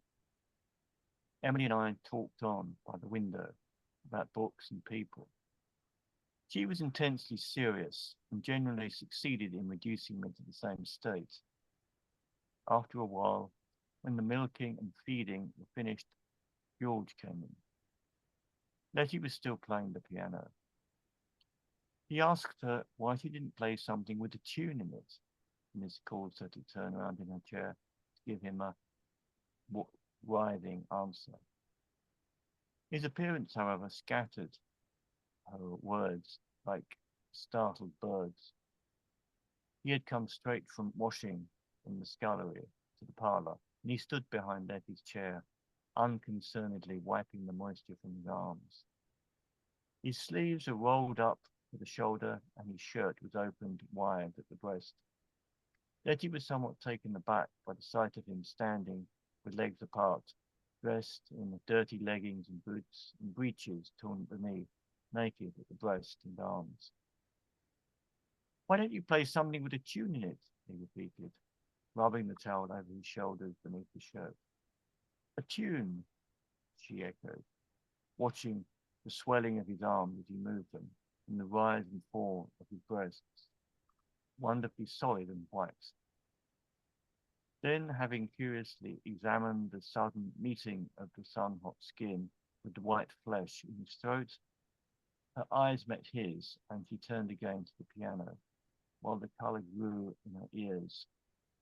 Emily and I talked on by the window about books and people. She was intensely serious and generally succeeded in reducing me to the same state. After a while, when the milking and feeding were finished, George came in. Letty was still playing the piano. He asked her why she didn't play something with a tune in it, and this caused her to turn around in her chair to give him a writhing answer. His appearance, however, scattered her words like startled birds. He had come straight from washing in the scullery into the parlour, and he stood behind Letty's chair, unconcernedly wiping the moisture from his arms. His sleeves were rolled up to the shoulder, and his shirt was opened wide at the breast. Letty was somewhat taken aback by the sight of him standing with legs apart, dressed in dirty leggings and boots and breeches torn at the knee, naked at the breast and arms. "Why don't you play something with a tune in it?" he repeated, rubbing the towel over his shoulders beneath the shirt. "A tune," she echoed, watching the swelling of his arms as he moved them, and the rise and fall of his breasts, wonderfully solid and white. Then, having curiously examined the sudden meeting of the sun-hot skin with the white flesh in his throat, her eyes met his, and she turned again to the piano, while the colour grew in her ears,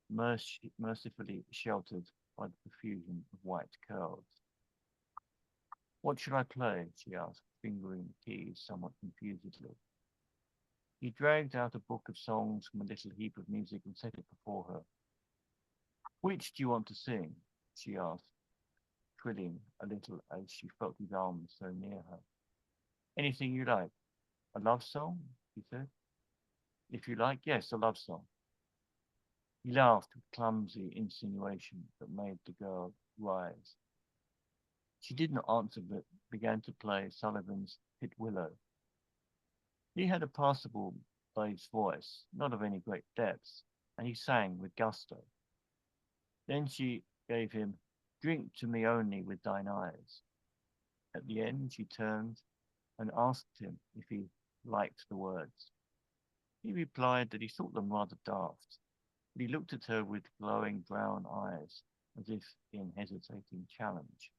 mercifully sheltered by the profusion of white curls. "What should I play?" she asked, fingering the keys somewhat confusedly. He dragged out a book of songs from a little heap of music and set it before her. "Which do you want to sing?" she asked, trilling a little as she felt his arms so near her. "Anything you like." "A love song?" he said. "If you like, yes, a love song." He laughed with clumsy insinuation that made the girl rise. She did not answer, but began to play Sullivan's Titwillow. He had a passable bass voice, not of any great depth, and he sang with gusto. Then she gave him "Drink to me only with thine eyes." At the end she turned and asked him if he liked the words. He replied that he thought them rather daft, but he looked at her with glowing brown eyes, as if in hesitating challenge.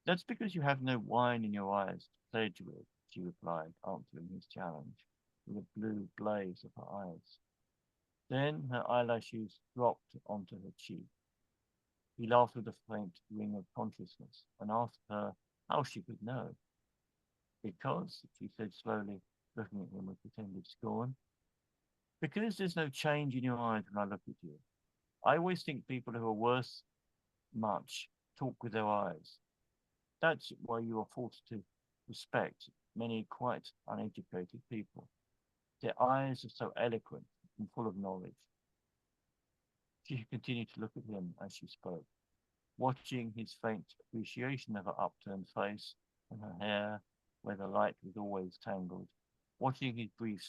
"That's because you have no wine in your eyes to pledge with," she replied, answering his challenge with a blue blaze of her eyes. Then her eyelashes dropped onto her cheek. He laughed with a faint ring of consciousness and asked her how she could know. "Because," she said slowly, looking at him with pretended scorn, "because there's no change in your eyes when I look at you. I always think people who are worth much talk with their eyes. That's why you are forced to respect many quite uneducated people. Their eyes are so eloquent and full of knowledge." She continued to look at him as she spoke, watching his faint appreciation of her upturned face and her hair, where the light was always tangled, watching his brief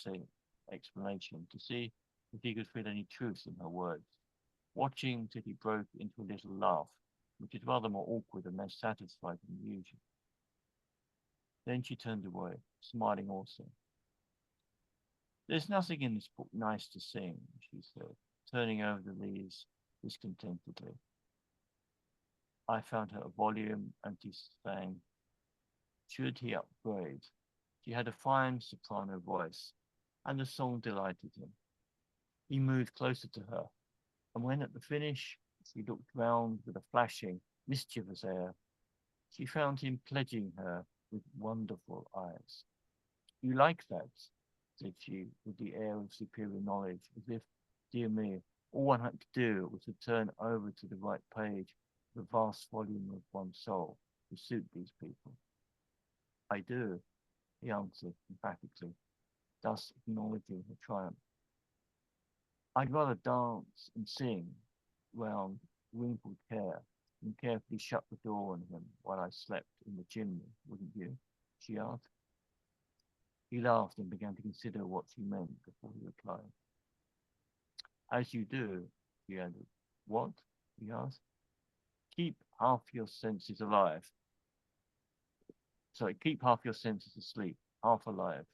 explanation to see if he could feel any truth in her words, watching till he broke into a little laugh, which is rather more awkward and less satisfied than usual. Then she turned away, smiling also. "There's nothing in this book nice to sing," she said, turning over the leaves discontentedly. I found her a volume, and she sang, "Should he upgrade?" She had a fine soprano voice, and the song delighted him. He moved closer to her, and when at the finish she looked round with a flashing, mischievous air, she found him pledging her with wonderful eyes. "You like that?" said she, with the air of superior knowledge, as if, dear me, all one had to do was to turn over to the right page the vast volume of one's soul to suit these people. "I do," he answered emphatically, thus acknowledging her triumph. "I'd rather dance and sing round wrinkled care and carefully shut the door on him while I slept in the chimney, wouldn't you?" she asked. He laughed and began to consider what she meant before he replied. "As you do," she added. "What?" he asked. Keep half your senses alive. Sorry, keep half your senses asleep, half alive."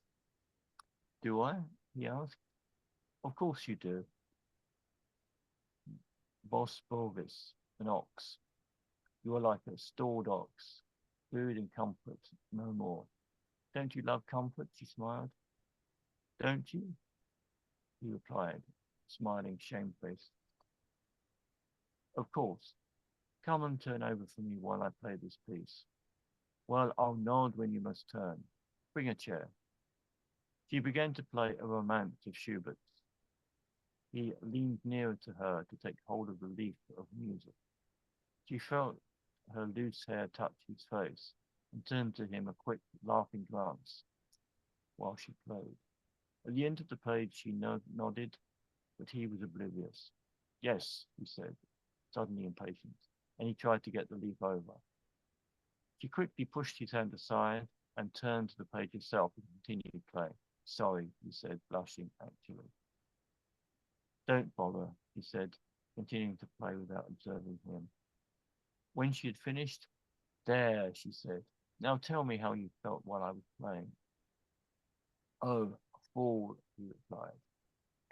"Do I?" he asked. "Of course you do. Bos bovis, an ox. You are like a stored ox, food and comfort, no more. Don't you love comfort?" She smiled. "Don't you?" he replied, smiling shamefaced. "Of course. Come and turn over for me while I play this piece." "Well, I'll nod when you must turn. Bring a chair." She began to play a romance of Schubert's. He leaned nearer to her to take hold of the leaf of music. She felt her loose hair touch his face and turned to him a quick, laughing glance while she played. At the end of the page, she nodded, but he was oblivious. Yes, he said, suddenly impatient, and he tried to get the leaf over. She quickly pushed his hand aside and turned to the page herself and continued playing. Sorry, he said, blushing actually. Don't bother, he said, continuing to play without observing him. When she had finished, there, she said, now tell me how you felt while I was playing. Oh, a fool, he replied,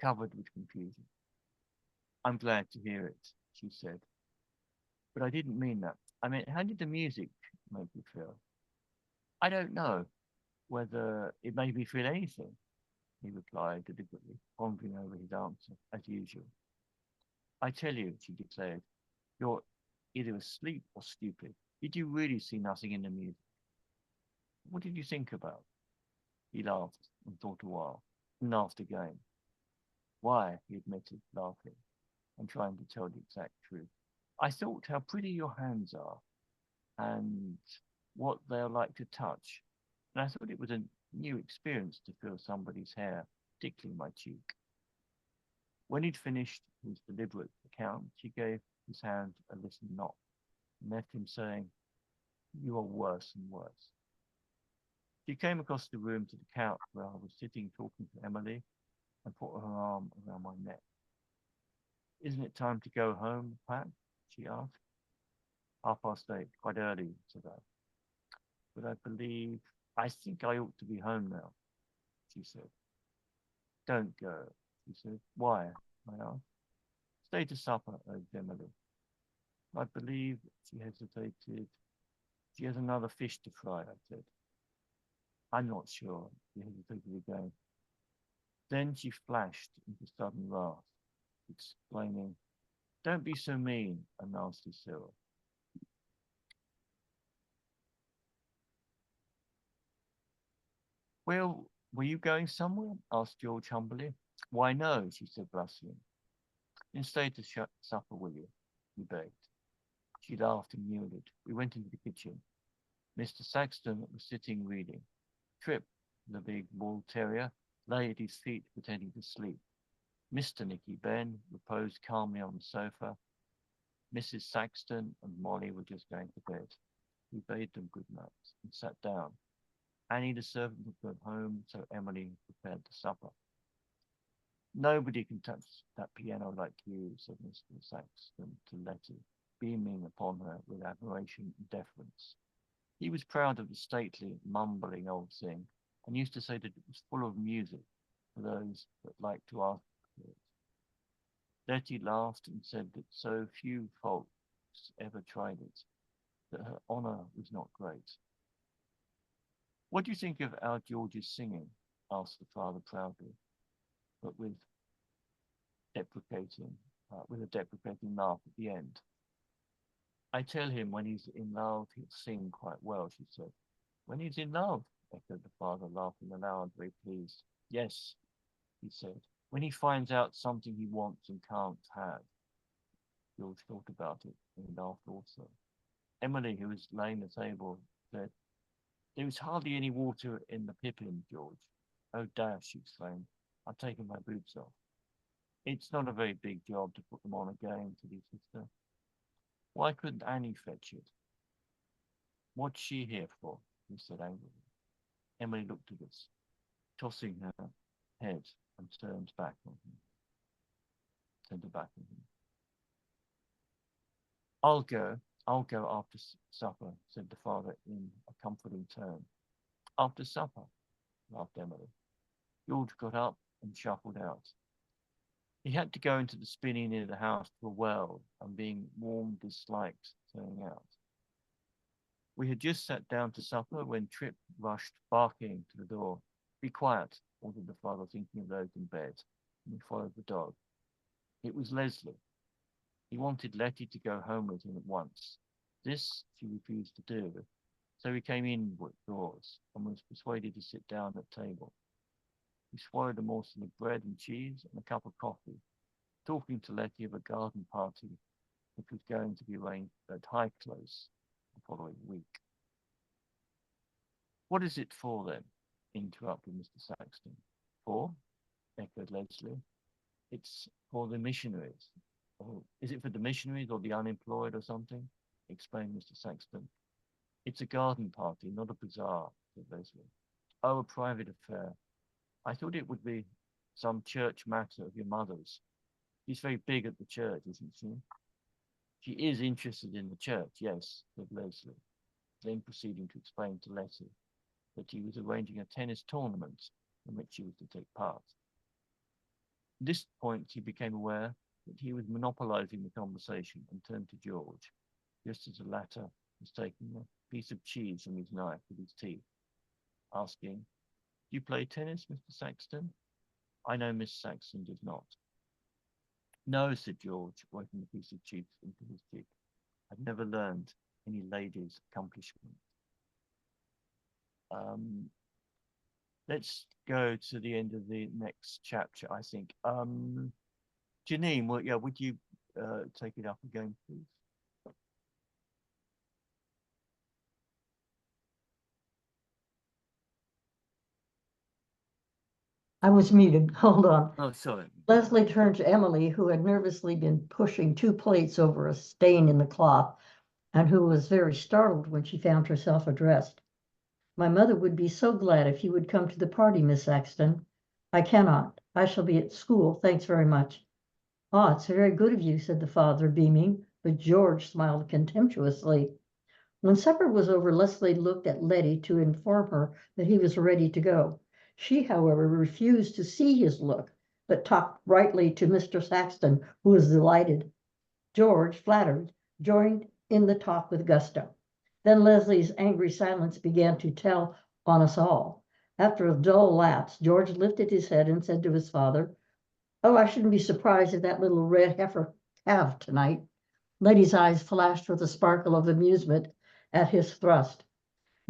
covered with confusion. I'm glad to hear it, she said. But I didn't mean that. I meant, how did the music make you feel? I don't know whether it made me feel anything, he replied deliberately, pondering over his answer, as usual. I tell you, she declared, you're either asleep or stupid. Did you really see nothing in the music? What did you think about? He laughed and thought a while, and laughed again. Why, he admitted, laughing, and trying to tell the exact truth. I thought how pretty your hands are, and what they're like to touch. And I thought it was a new experience to feel somebody's hair tickling my cheek. When he'd finished his deliberate account, she gave his hand a little knock and left him saying, you are worse and worse. She came across the room to the couch where I was sitting talking to Emily and put her arm around my neck. Isn't it time to go home, Pat? She asked. 8:30, quite early, said I. But I think I ought to be home now, she said. Don't go, she said. Why? I asked. Stay to supper, urged Emily. I believe, she hesitated. She has another fish to fry, I said. I'm not sure, she hesitated again. Then she flashed into sudden wrath, exclaiming, don't be so mean, a nasty Cyril. Well, were you going somewhere? Asked George humbly. Why, no, she said, blushing. Then stay to supper, will you? He begged. She laughed and yielded. We went into the kitchen. Mr. Saxton was sitting reading. Trip, the big bull terrier, lay at his feet pretending to sleep. Mr. Nicky Ben reposed calmly on the sofa. Mrs. Saxton and Molly were just going to bed. We bade them good night and sat down. Annie, the servant, had gone home, so Emily prepared the supper. Nobody can touch that piano like you, said Mr. Saxton to Letty, beaming upon her with admiration and deference. He was proud of the stately, mumbling old thing, and used to say that it was full of music for those that liked to ask for it. Letty laughed and said that so few folks ever tried it, that her honour was not great. What do you think of our George's singing? Asked the father proudly, but with a deprecating laugh at the end. I tell him when he's in love, he'll sing quite well, she said. When he's in love, echoed the father, laughing aloud, very pleased. Yes, he said, when he finds out something he wants and can't have. George thought about it and laughed also. Emily, who was laying the table, said, there is hardly any water in the pippin, George. Oh, dash, she exclaimed. I've taken my boots off. It's not a very big job to put them on again, said his sister. Why couldn't Annie fetch it? What's she here for? He said angrily. Emily looked at us, tossing her head and turned her back on him. I'll go after supper, said the father in a comforting tone. After supper, laughed Emily. George got up and shuffled out. He had to go into the spinney near the house to a well, and being warm, disliked turning out. We had just sat down to supper when Trip rushed barking to the door. Be quiet, ordered the father, thinking of those in bed, and he followed the dog. It was Leslie. He wanted Letty to go home with him at once. This she refused to do, so he came indoors and was persuaded to sit down at table. He swallowed a morsel of bread and cheese and a cup of coffee, talking to Letty of a garden party which was going to be arranged at High Close the following week. What is it for then? Interrupted Mr. Saxton. For? Echoed Leslie. It's for the missionaries. Oh, is it for the missionaries or the unemployed or something? Explained Mr. Saxton. It's a garden party, not a bazaar, said Leslie. Oh, a private affair. I thought it would be some church matter of your mother's. She's very big at the church, isn't she? She is interested in the church, yes, said Leslie, then proceeding to explain to Letty that he was arranging a tennis tournament in which she was to take part. At this point, he became aware that he was monopolizing the conversation and turned to George, just as the latter was taking a piece of cheese from his knife with his teeth, asking, "Do you play tennis, Mr. Saxton?" "I know Miss Saxton does not." "No," said George, working the piece of cheese into his cheek. "I've never learned any lady's accomplishment." Let's go to the end of the next chapter, I think. Janine, would you take it up again, please? I was muted. Hold on. Oh, sorry. Leslie turned to Emily, who had nervously been pushing 2 plates over a stain in the cloth, and who was very startled when she found herself addressed. "My mother would be so glad if you would come to the party, Miss Saxton." "I cannot. I shall be at school. Thanks very much." "Ah, it's very good of you," said the father, beaming, but George smiled contemptuously. When supper was over, Leslie looked at Letty to inform her that he was ready to go. She, however, refused to see his look, but talked brightly to Mr. Saxton, who was delighted. George, flattered, joined in the talk with gusto. Then Leslie's angry silence began to tell on us all. After a dull lapse, George lifted his head and said to his father, "Oh, I shouldn't be surprised if that little red heifer calved tonight." Letty's eyes flashed with a sparkle of amusement at his thrust.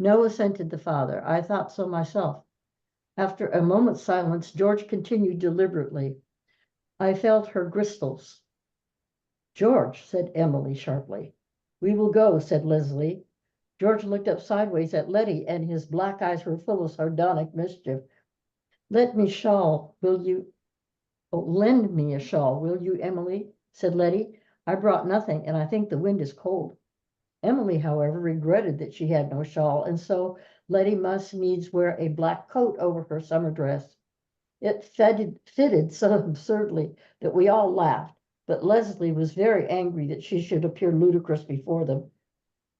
"No," assented the father. "I thought so myself." After a moment's silence, George continued deliberately, "I felt her gristles." "George," said Emily sharply. "We will go," said Leslie. George looked up sideways at Letty, and his black eyes were full of sardonic mischief. "Let me shawl, will you? Oh, lend me a shawl, will you, Emily?" said Letty. "I brought nothing, and I think the wind is cold." Emily, however, regretted that she had no shawl, and so Letty must needs wear a black coat over her summer dress. It fitted so absurdly that we all laughed, but Leslie was very angry that she should appear ludicrous before them.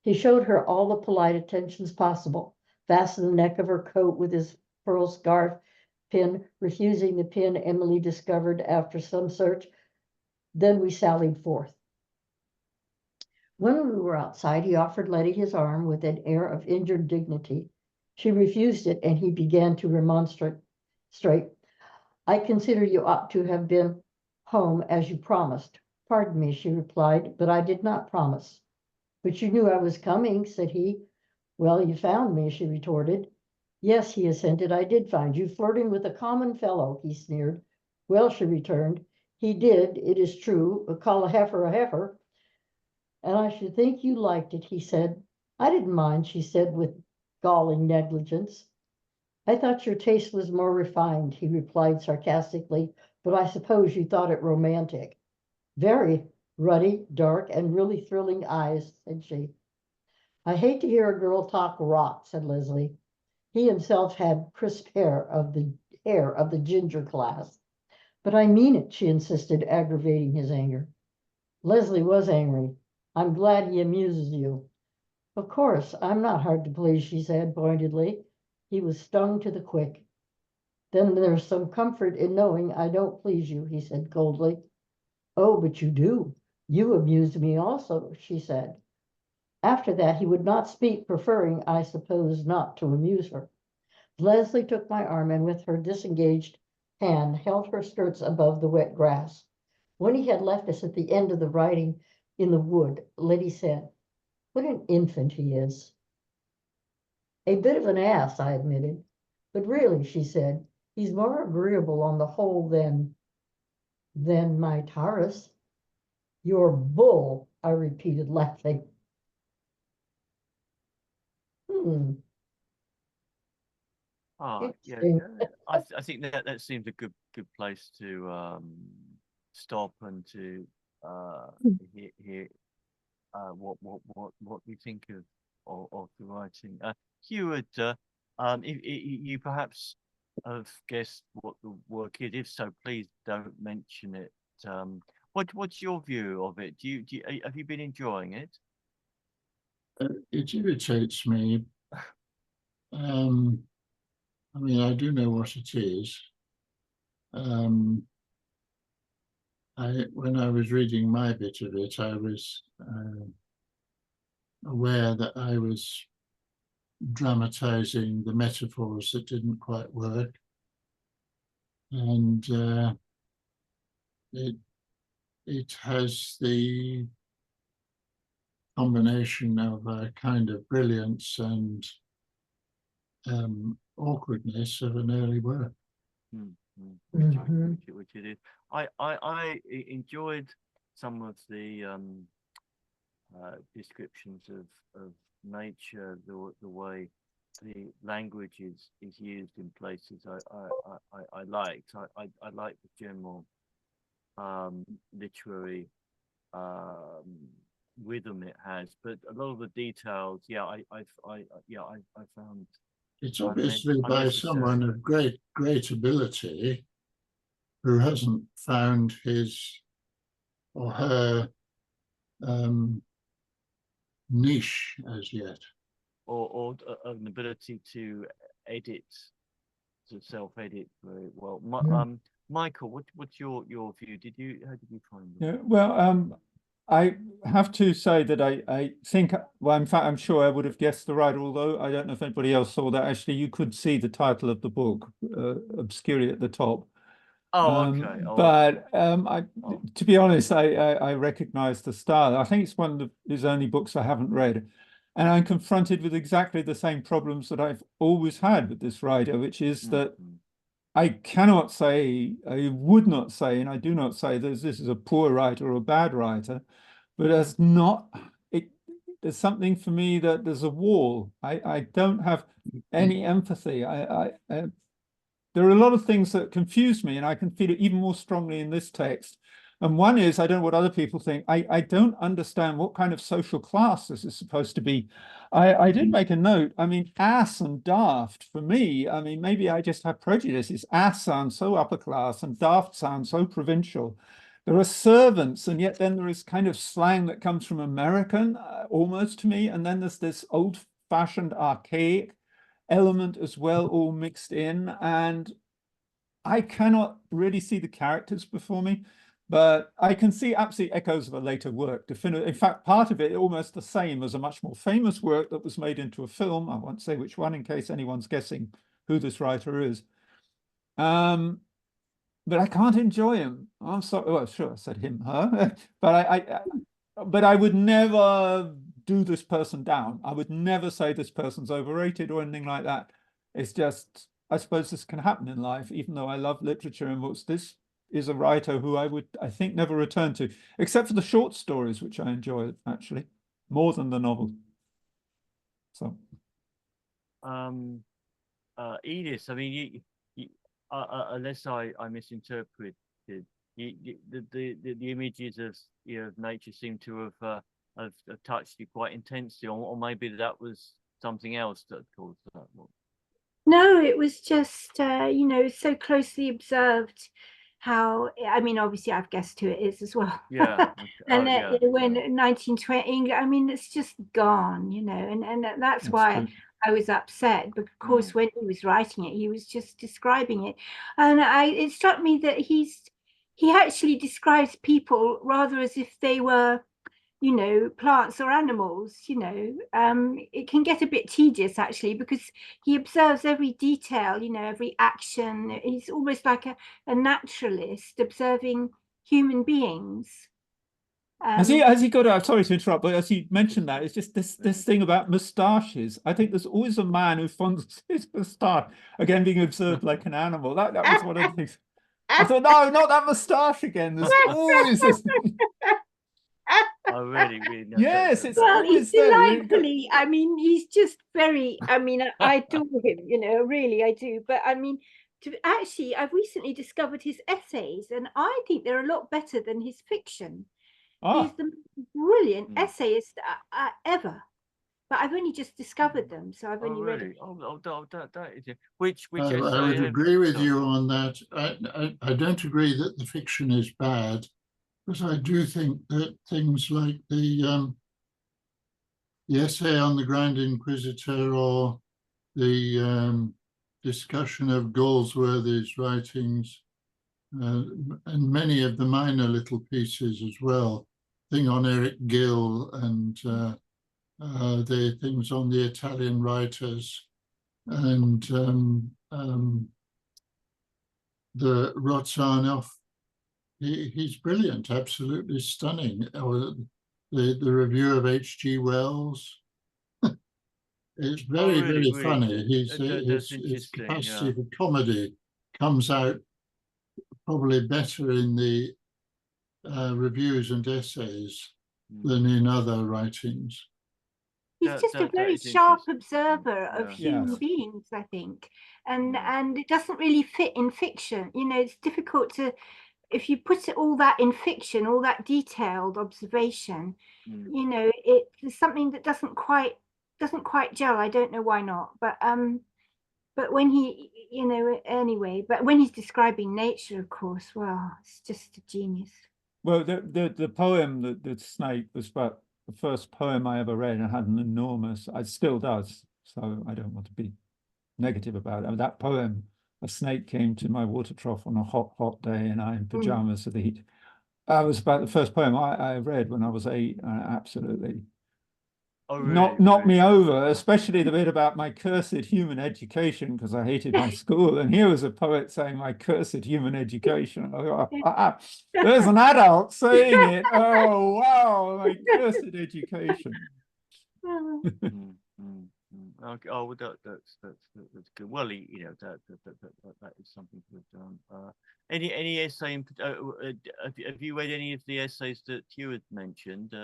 He showed her all the polite attentions possible, fastened the neck of her coat with his pearl scarf pin, refusing the pin Emily discovered after some search. Then we sallied forth. When we were outside, he offered Letty his arm with an air of injured dignity. She refused it, and he began to remonstrate. "I consider you ought to have been home as you promised." "Pardon me," she replied, "but I did not promise." "But you knew I was coming," said he. "Well, you found me," she retorted. "Yes," he assented, "I did find you flirting with a common fellow," he sneered. "Well," she returned, "he did, it is true, call a heifer, and I should think you liked it," he said. "I didn't mind," she said with galling negligence. "I thought your taste was more refined," he replied sarcastically, "but I suppose you thought it romantic." "Very ruddy, dark, and really thrilling eyes," said she. "I hate to hear a girl talk rot," said Leslie. He himself had crisp hair of the ginger class. "But I mean it," she insisted, aggravating his anger. Leslie was angry. "I'm glad he amuses you." "Of course, I'm not hard to please," she said pointedly. He was stung to the quick. "Then there's some comfort in knowing I don't please you," he said coldly. "Oh, but you do. You amuse me also," she said. After that, he would not speak, preferring, I suppose, not to amuse her. Leslie took my arm and with her disengaged hand held her skirts above the wet grass. When he had left us at the end of the riding in the wood, Letty said, "What an infant he is." "A bit of an ass," I admitted. "But really," she said, "he's more agreeable on the whole than Then my Taurus, your bull, I repeated, laughing. Ah, yeah, Interesting. I think that seems a good place to stop and to hear what you think of the writing. Hugh, you perhaps have guessed what the work is. If so, please don't mention it. What's your view of it? Have you been enjoying it? It irritates me. I mean, I do know what it is. When I was reading my bit of it, I was aware that I was dramatizing the metaphors that didn't quite work. And it has the combination of a kind of brilliance and awkwardness of an early work. Which it is. I enjoyed some of the descriptions of nature, the way the language is used in places. I liked. I like the general literary rhythm it has, but a lot of the details, I found it's obviously by someone of great ability who hasn't found his or her niche as yet, or an ability to self-edit very well. Michael, what's your view? How did you find it? Yeah, well, I have to say that I think, well, in fact, I'm sure I would have guessed the writer, although I don't know if anybody else saw that. Actually, you could see the title of the book obscurely at the top. Oh, okay. But to be honest, I recognize the style. I think it's one of his only books I haven't read. And I'm confronted with exactly the same problems that I've always had with this writer, which is that I cannot say, I would not say, and I do not say that this is a poor writer or a bad writer, but there's something for me that there's a wall. I don't have any empathy. There are a lot of things that confuse me, and I can feel it even more strongly in this text. And one is, I don't know what other people think, I don't understand what kind of social class this is supposed to be. I did make a note. I mean, ass and daft, for me, I mean, maybe I just have prejudices. Ass sounds so upper class and daft sounds so provincial. There are servants, and yet then there is kind of slang that comes from American, almost to me. And then there's this old-fashioned archaic element as well, all mixed in. And I cannot really see the characters before me, but I can see absolutely echoes of a later work. In fact, part of it almost the same as a much more famous work that was made into a film. I won't say which one in case anyone's guessing who this writer is. But I can't enjoy him. I'm sorry. Well, sure, I said him, her, but I would never do this person down. I would never say this person's overrated or anything like that. It's just, I suppose this can happen in life, even though I love literature and books. This is a writer who I think, never return to, except for the short stories, which I enjoy actually more than the novel. So, Edith, I mean, unless I misinterpreted, the images of nature seem to have touched you quite intensely, or maybe that was something else that caused that. No, it was just so closely observed how, I mean, obviously I've guessed who it is as well. Yeah. And when 1920, I mean, it's just gone, and that's why true. I was upset. But of course, when he was writing it, he was just describing it, and it struck me that he actually describes people rather as if they were plants or animals. It can get a bit tedious actually, because he observes every detail, every action. He's almost like a naturalist observing human beings. Has he got sorry to interrupt, but as you mentioned that, it's just this thing about moustaches. I think there's always a man who fondles his moustache, again being observed like an animal. That was one of the things. I thought, no, not that moustache again. There's always this. Oh, really? No, Yes, it's Well, he's always there. delightfully. I mean, he's just very. I mean, I adore him. You know, really, I do. But I mean, actually, I've recently discovered his essays, and I think they're a lot better than his fiction. He's Ah, the most brilliant Mm. essayist ever. But I've only just discovered them, so I've Oh, only read really? them. That is it. Which I essay would have agree with sorry. you on that. I don't agree that the fiction is bad, but I do think that things like the essay on the Grand Inquisitor or the discussion of Galsworthy's writings and many of the minor little pieces as well, thing on Eric Gill and the things on the Italian writers and the Rotzanov, he's brilliant, absolutely stunning. Or the review of H.G. Wells, it's very, really, very funny. that's His interesting. capacity Yeah. for comedy comes out probably better in the reviews and essays than in other writings. He's That- just a that very is sharp interesting. observer of Yeah. human Yes. beings, I think, and Yeah. and it doesn't really fit in fiction. You know, it's difficult to, if you put it all that in fiction, all that detailed observation, Mm. you know, it's something that doesn't quite gel. I don't know why not, but when he, you know, anyway, but when he's describing nature, of course, well, it's just a genius. well, the poem the snake was about the first poem I ever read, and had an enormous. It still does. So I don't want to be negative about it. I mean, that poem, a snake came to my water trough on a hot day, and I in pajamas for the heat. Was about the first poem I read when I was 8. Absolutely Oh, really? knocked me Really? over, especially the bit about my cursed human education, because I hated my school. And here was a poet saying my cursed human education. I go, there's an adult saying it. Oh, wow, my cursed education. Mm, mm, mm. Okay. Oh, well, that's good. Well, you know, that is something good. Any essay have you read any of the essays that you had mentioned?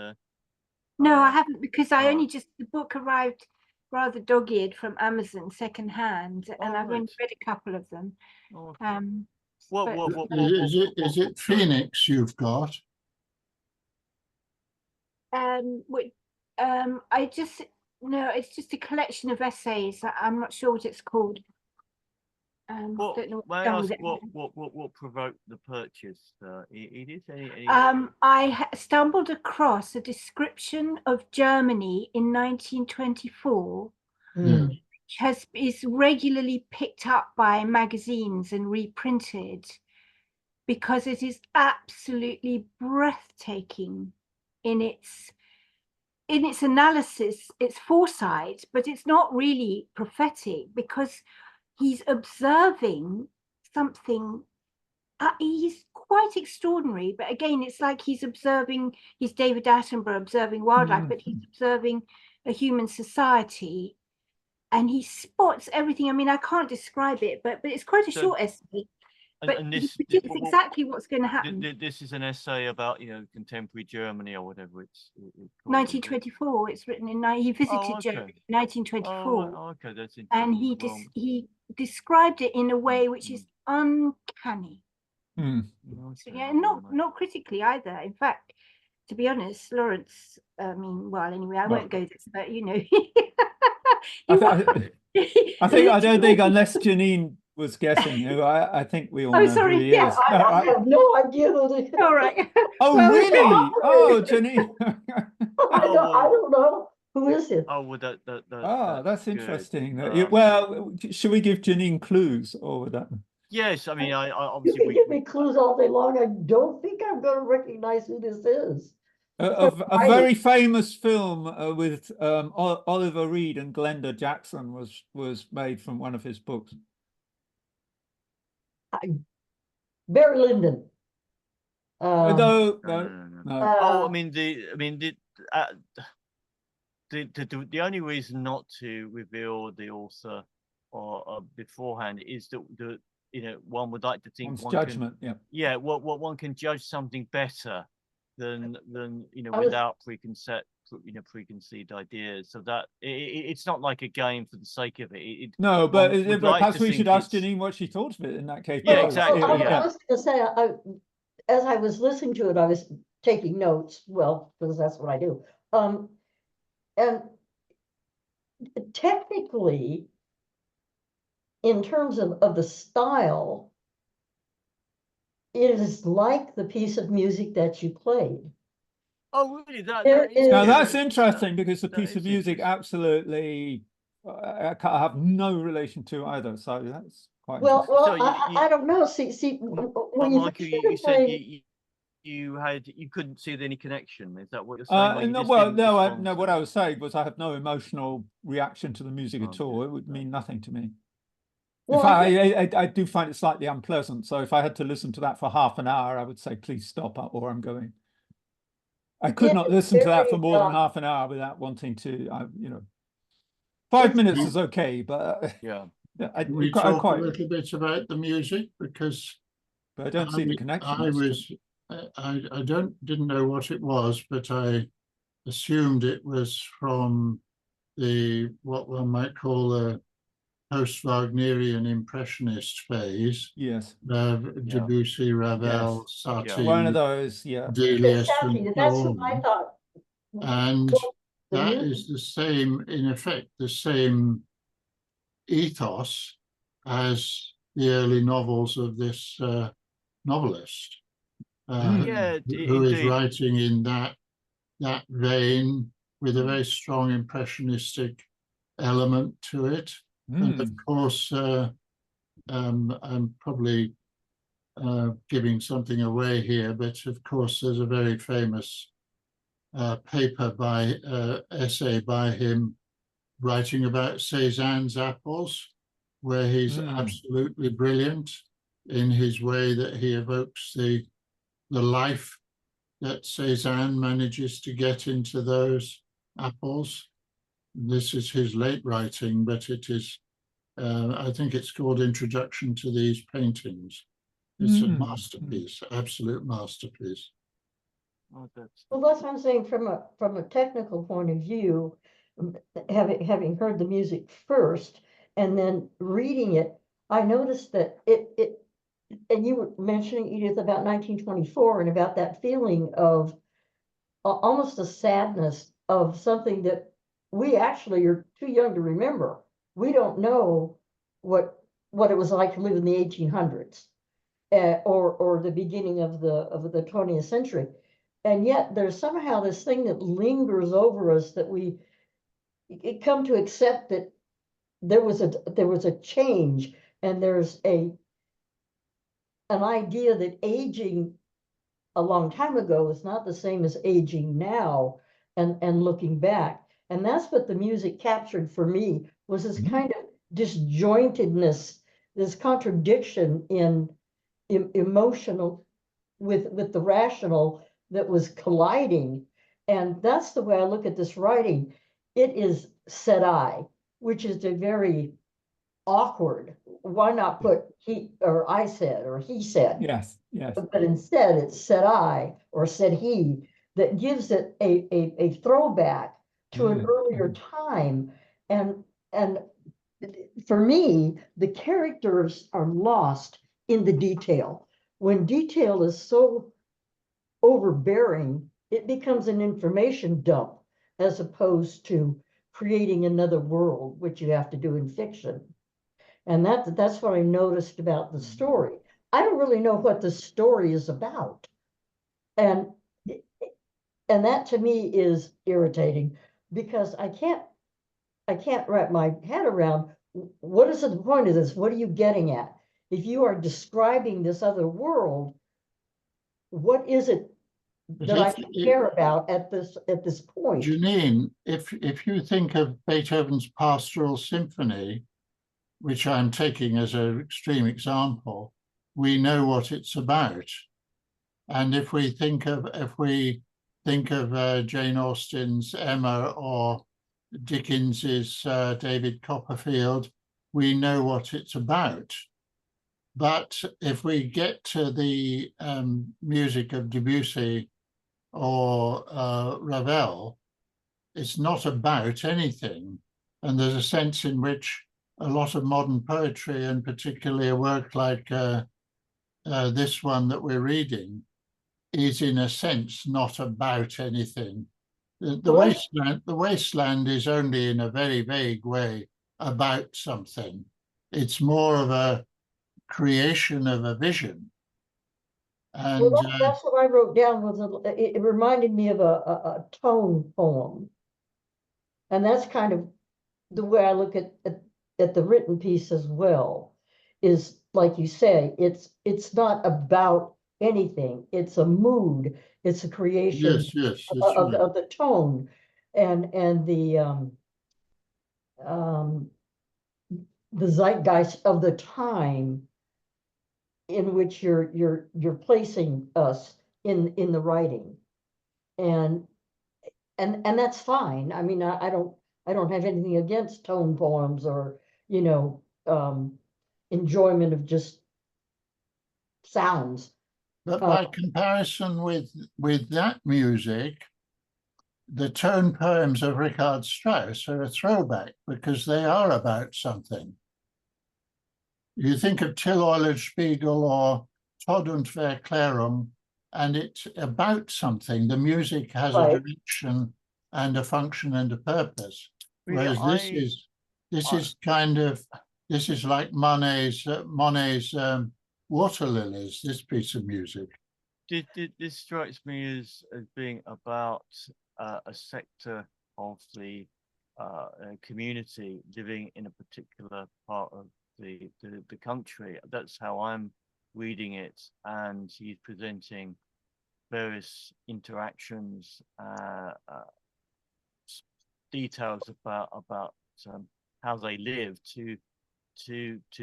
No, I haven't, because I oh. only just, the book arrived rather dog-eared from Amazon secondhand, and Oh, I've only right. read a couple of them. Oh, okay. But Is it Phoenix you've got? I just, no, it's just a collection of essays. I'm not sure what it's called. Don't know May I done ask with it. what provoked the purchase? Edith, any? I stumbled across a description of Germany in 1924, Mm. which is regularly picked up by magazines and reprinted, because it is absolutely breathtaking in its analysis, its foresight, but it's not really prophetic, because he's observing something. He's quite extraordinary, but again, it's like he's David Attenborough observing wildlife, but he's observing a human society, and he spots everything. I mean, I can't describe it, but it's quite a short essay. But he predicts exactly what's going to happen. This is an essay about, you know, contemporary Germany or whatever it's called. 1924. It's written in. He visited Germany in 1924. Oh, okay, that's interesting. And he described it in a way which is uncanny. So, yeah, not critically either. In fact, to be honest, Lawrence, I mean, well, anyway, I won't go this, but you know. I don't think, unless Janine was guessing who, I think we all know sorry, who he yeah, is. I have no idea who this is. All right. Oh, Well, really? Oh, Janine. I don't know. Who is it? Oh, well, that's interesting. good. Well, should we give Janine clues, or would that? Yes, I mean, I You obviously can give me clues all day long. I don't think I'm going to recognize who this is. A very famous film with Oliver Reed and Glenda Jackson was made from one of his books. Barry Lyndon. No. Oh, I mean the only reason not to reveal the author or beforehand is that one would like to think One's one judgment, yeah. can, what one can judge something better than I was- without preconceived ideas. So that it's not like a game for the sake of it. No, but, one would but like perhaps to we should think ask it's- Janine what she thought of it in that case. Yeah, because exactly, I yeah. was gonna say, as I was listening to it, I was taking notes, well, because that's what I do. And technically, in terms of the style, it is like the piece of music that you played. Oh, really? That There is is- Now Yeah, that's yeah, interesting because the that piece of is music interesting. absolutely I have no relation to either. So that's quite Well, interesting. So I don't know, see, But when you Michael, first you started said playing, you couldn't see any connection. Is that what you're saying? Or you No, just well, didn't no, respond no. to What it? I was saying was I have no emotional reaction to the music at all. Okay, It would mean nothing to me. well, If I think- I do find it slightly unpleasant. So if I had to listen to that for half an hour, I would say, please stop or I'm going. I could It not is listen to that very, for more than half an hour without wanting to, 5 minutes is okay, but Yeah. I We quite, talk a little bit about the music because but I don't see the connection. I was I didn't know what it was, but I assumed it was from what one might call the post-Wagnerian impressionist phase. Yes, Debussy, Ravel, Yes. Satie, one of those, yeah. Delius, and so that's what I on. thought. And The that music- is the same, in effect, the same ethos as the early novels of this novelist, Yeah, who is indeed. writing in that vein with a very strong impressionistic element to it. And of course, I'm probably giving something away here, but of course, there's a very famous essay by him writing about Cézanne's apples, where he's absolutely brilliant in his way that he evokes the life that Cézanne manages to get into those apples. This is his late writing, but it is, I think it's called Introduction to These Paintings. It's a masterpiece, absolute masterpiece. Oh, Well, that's what I'm saying from a technical point of view, having heard the music first and then reading it, I noticed that it and you were mentioning, Edith, about 1924 and about that feeling of almost a sadness of something that we actually are too young to remember. We don't know what it was like to live in the 1800s or the beginning of the 20th century. And yet there's somehow this thing that lingers over us that we come to accept that there was a change, and there's an idea that aging a long time ago is not the same as aging now, and looking back. And that's what the music captured for me, was this kind of disjointedness, this contradiction in emotional with the rational that was colliding. And that's the way I look at this writing. It is said I, which is a very awkward. Why not put he or I said or he said? Yes, yes. But instead it's said I or said he, that gives it a throwback to an earlier time. And for me, the characters are lost in the detail. When detail is so overbearing, it becomes an information dump as opposed to creating another world, which you have to do in fiction. And that's what I noticed about the story. I don't really know what the story is about. And that to me is irritating, because I can't wrap my head around what is the point of this? What are you getting at? If you are describing this other world, what is it that I care about at this point? Janine, if you think of Beethoven's Pastoral Symphony, which I'm taking as an extreme example, we know what it's about. And if we think of Jane Austen's Emma or Dickens's David Copperfield, we know what it's about. But if we get to the music of Debussy or Ravel, it's not about anything. And there's a sense in which a lot of modern poetry, and particularly a work like this one that we're reading, is in a sense not about anything. The wasteland is only in a very vague way about something. It's more of a creation of a vision. And Well, that's what I wrote down, it reminded me of a tone poem. And that's kind of the way I look at the written piece as well, is like you say, it's not about anything. It's a mood. It's a creation yes, that's right. of the tone and the zeitgeist of the time in which you're placing us in the writing. And that's fine. I mean, I don't have anything against tone poems or, you know, enjoyment of just sounds. But by comparison with that music, the tone poems of Richard Strauss are a throwback because they are about something. You think of Till Eulenspiegel or Tod und Verklärung, and it's about something. The music has a direction and a function and a purpose. Whereas this is like Monet's Water Lilies, this piece of music. This strikes me as being about a sector of the community living in a particular part of the country. That's how I'm reading it, and he's presenting various interactions, details about how they live to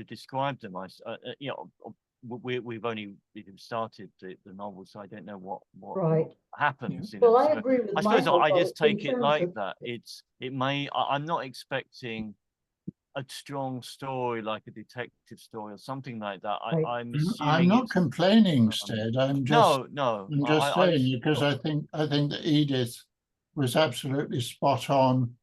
describe them. You know, we've only started the novel, so I don't know what happens. Yeah. Well, I agree with I suppose Michael, I just take it like of... that. I'm not expecting a strong story like a detective story or something like that. I'm not complaining, Stead. I'm just saying, because I think that Edith was absolutely spot on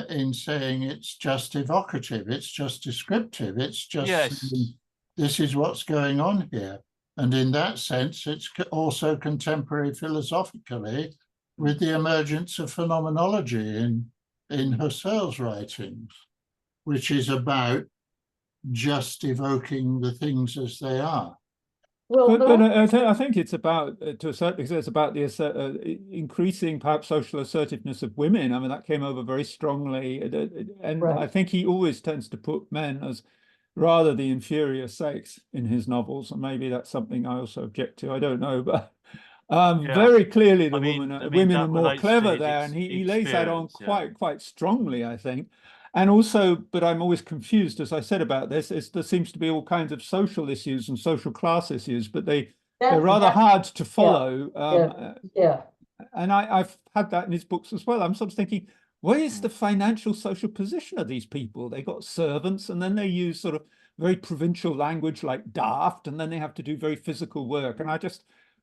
in saying it's just evocative, it's just descriptive, it's just saying, this is what's going on here. And in that sense, it's also contemporary philosophically with the emergence of phenomenology in Husserl's writings, which is about just evoking the things as they are. Well, but I think it's about, to a certain extent, it's about the increasing perhaps social assertiveness of women. I mean, that came over very strongly. And I think he always tends to put men as rather the inferior sex in his novels. And maybe that's something I also object to. I don't know, but very clearly the women are more clever there. And he lays that on quite strongly, I think. And also, but I'm always confused, as I said about this, there seems to be all kinds of social issues and social class issues, but they're rather hard to follow. And I've had that in his books as well. I'm sort of thinking, what is the financial social position of these people? They got servants, and then they use sort of very provincial language like daft, and then they have to do very physical work. And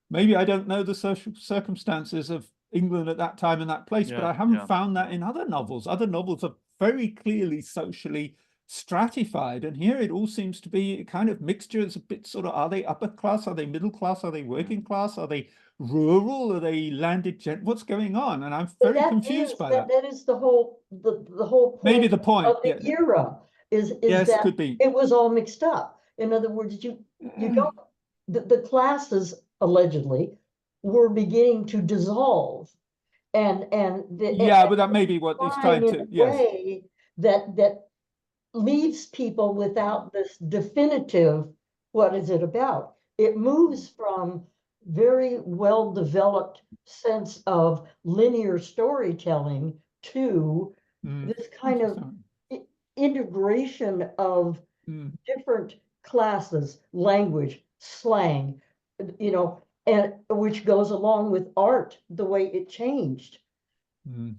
maybe I don't know the social circumstances of England at that time and that place, but I haven't found that in other novels. Other novels are very clearly socially stratified, and here it all seems to be a kind of mixture. It's a bit sort of, are they upper class, are they middle class, are they working class, are they rural, are they landed gent? What's going on? And I'm very confused by that. That is the whole point. Maybe the point of the era is that could be. It was all mixed up. In other words, you don't, the classes allegedly were beginning to dissolve. But that may be what he's trying to, way that leaves people without this definitive, what is it about? It moves from very well developed sense of linear storytelling to this kind of integration of different classes, language, slang, you know, and which goes along with art, the way it changed,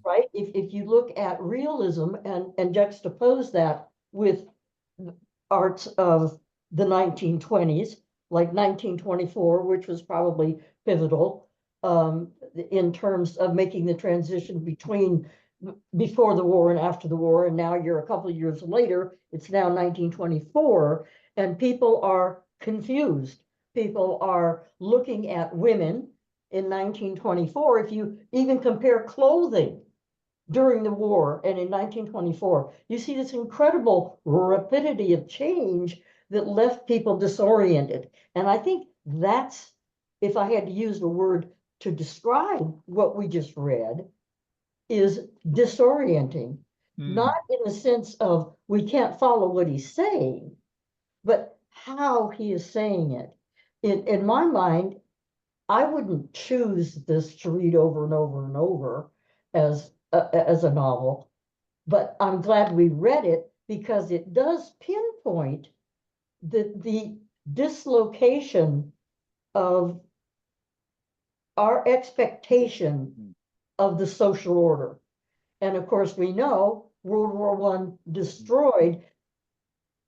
right? If you look at realism and juxtapose that with arts of the 1920s, like 1924, which was probably pivotal in terms of making the transition between before the war and after the war. And now you're a couple of years later, it's now 1924, and people are confused. People are looking at women in 1924. If you even compare clothing during the war and in 1924, you see this incredible rapidity of change that left people disoriented. And I think that's, if I had to use the word to describe what we just read, is disorienting. Not in the sense of we can't follow what he's saying, but how he is saying it. In my mind, I wouldn't choose this to read over and over and over as a novel, but I'm glad we read it because it does pinpoint the dislocation of our expectation of the social order. And of course, we know World War I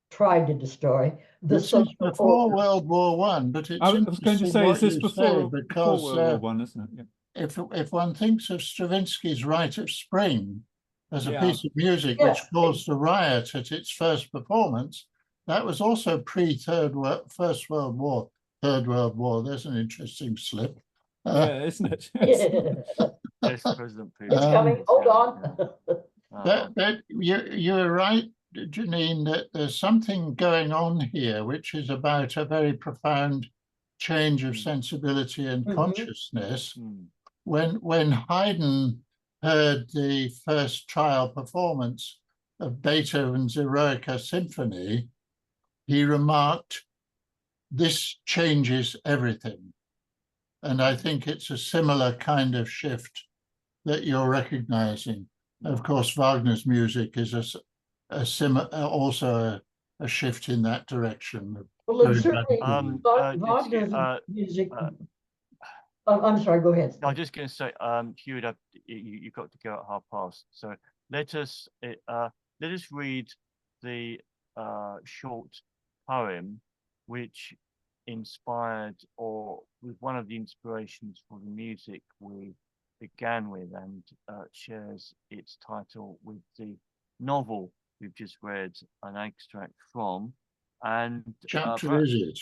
tried to destroy the This is social before order. World War One, but it's I was going to interesting say, what is this you before, say, because World War One, isn't it? Yeah. if one thinks of Stravinsky's Rite of Spring as a Yeah. piece of music Yeah. which caused a riot at its first performance, that was also First World War, Third World War. There's an interesting slip. Yeah, isn't it? Yeah. Yes, President Putin. It's coming, hold on. But you're right, Janine, that there's something going on here which is about a very profound change of sensibility and Mhm. consciousness. Mm. When Haydn heard the first trial performance of Beethoven's Eroica Symphony, he remarked, "This changes everything." And I think it's a similar kind of shift that you're recognizing. Of course, Wagner's music is also a shift in that direction. Well, and Very certainly excuse- Wagner's music. I'm sorry, go ahead. I was just going to say, Hugh, you've got to go at past. So let us read the short poem which inspired, or was one of the inspirations for the music we began with, and shares its title with the novel we've just read an extract from. And Chapter is it?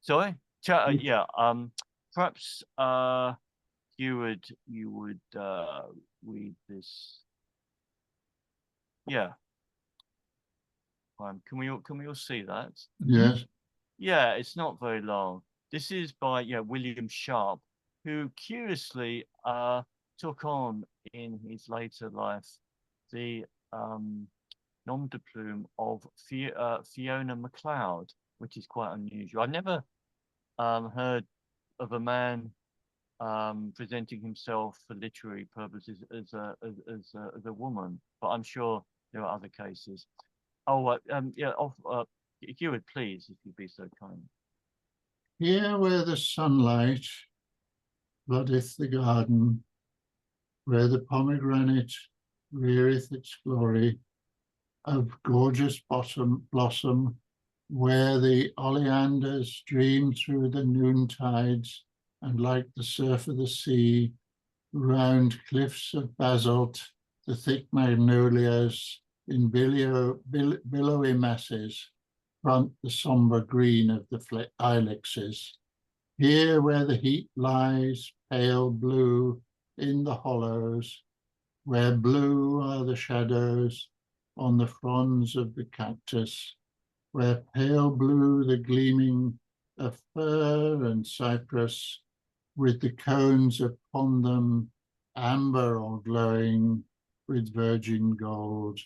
Sorry? Yeah. Perhaps you would read this. Yeah. Can we all see that? Yes. Yeah, it's not very long. This is by William Sharp, who curiously took on in his later life the nom de plume of Fiona MacLeod, which is quite unusual. I never heard of a man presenting himself for literary purposes as a woman, but I'm sure there are other cases. Oh, if you would please, if you'd be so kind. Here where the sunlight floodeth the garden, where the pomegranate reareth its glory of gorgeous blossom, where the oleanders dream through the noontides, and like the surf of the sea, round cliffs of basalt, the thick magnolias in billowy masses front the sombre green of the ilexes. Here where the heat lies pale blue in the hollows, where blue are the shadows on the fronds of the cactus, where pale blue the gleaming of fir and cypress, with the cones upon them amber or glowing with virgin gold.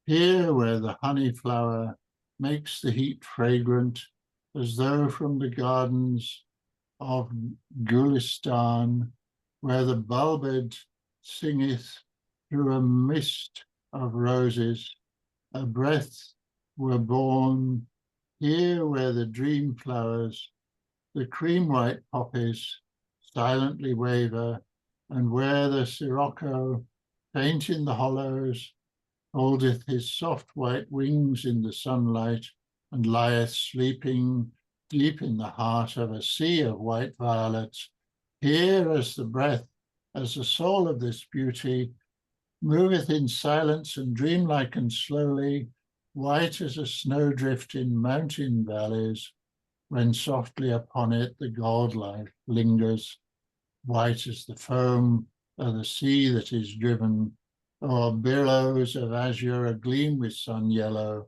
Here where the honey flower makes the heat fragrant, as though from the gardens of Gulistan, where the bulbed singeth through a mist of roses, a breath were born. Here where the dream flowers, the cream white poppies silently waver, and where the sirocco, faint in the hollows, holdeth his soft white wings in the sunlight, and lieth sleeping deep in the heart of a sea of white violets. Here as the breath, as the soul of this beauty, moveth in silence and dreamlike and slowly, white as a snowdrift in mountain valleys, when softly upon it the god-life lingers, white as the foam of the sea that is driven o'er billows of azure agleam with sun yellow,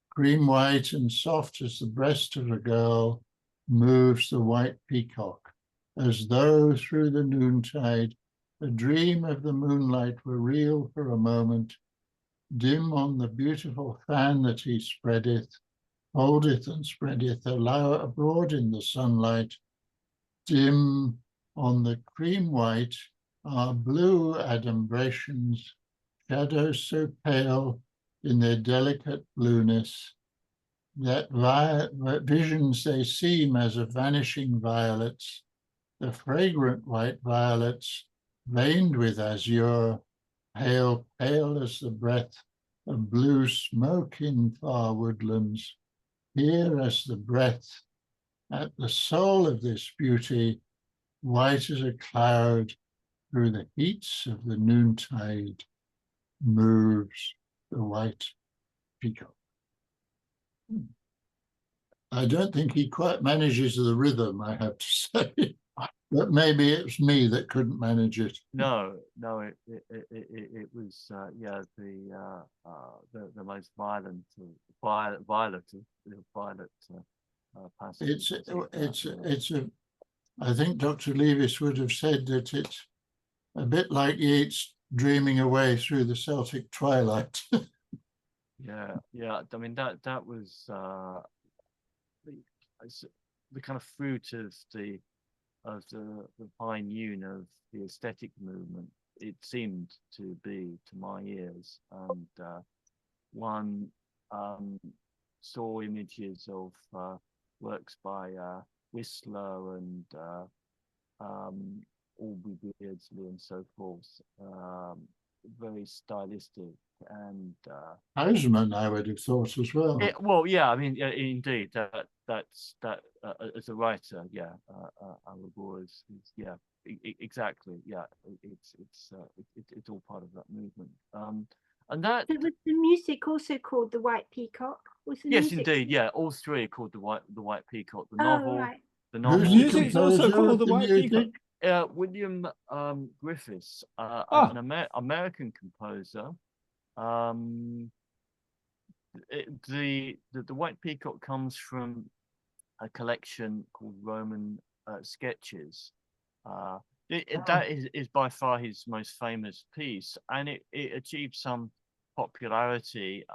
cream white and soft as the breast of a girl, moves the white peacock, as though through the noontide a dream of the moonlight were real for a moment, dim on the beautiful fan that he spreadeth, holdeth and spreadeth abroad in the sunlight, dim on the cream white are blue adumbrations, shadows so pale in their delicate blueness, that visions they seem as of vanishing violets, the fragrant white violets, veined with azure, pale, pale as the breath of blue smoke in far woodlands. Here as the breath at the soul of this beauty, white as a cloud through the heats of the noontide, moves the white peacock. I don't think he quite manages the rhythm, I have to say, but maybe it's me that couldn't manage it. No, it was yeah, the most violent passage. It's a I think Dr. Leavis would have said that it's a bit like Yeats dreaming away through the Celtic twilight. Yeah. I mean that was the kind of fruit of the fine tune of the aesthetic movement. It seemed to be to my ears, and one saw images of works by Whistler and Aubrey Beardsley and so forth. Very stylistic and Houseman, I would have thought as well. well, yeah, I mean, indeed, that's as a writer, yeah, Allegor is yeah, exactly, yeah, it's all part of that movement, and that. So was the music also called The White Peacock? Was the Yes, music... indeed, yeah, all three are called the White Peacock. The Oh, novel, right. the The novel. music's also composer called of The the White music? Peacock. William Griffes, Ah. an American composer. The White Peacock comes from a collection called Roman Sketches. That is by far his most famous piece, and it achieved some popularity.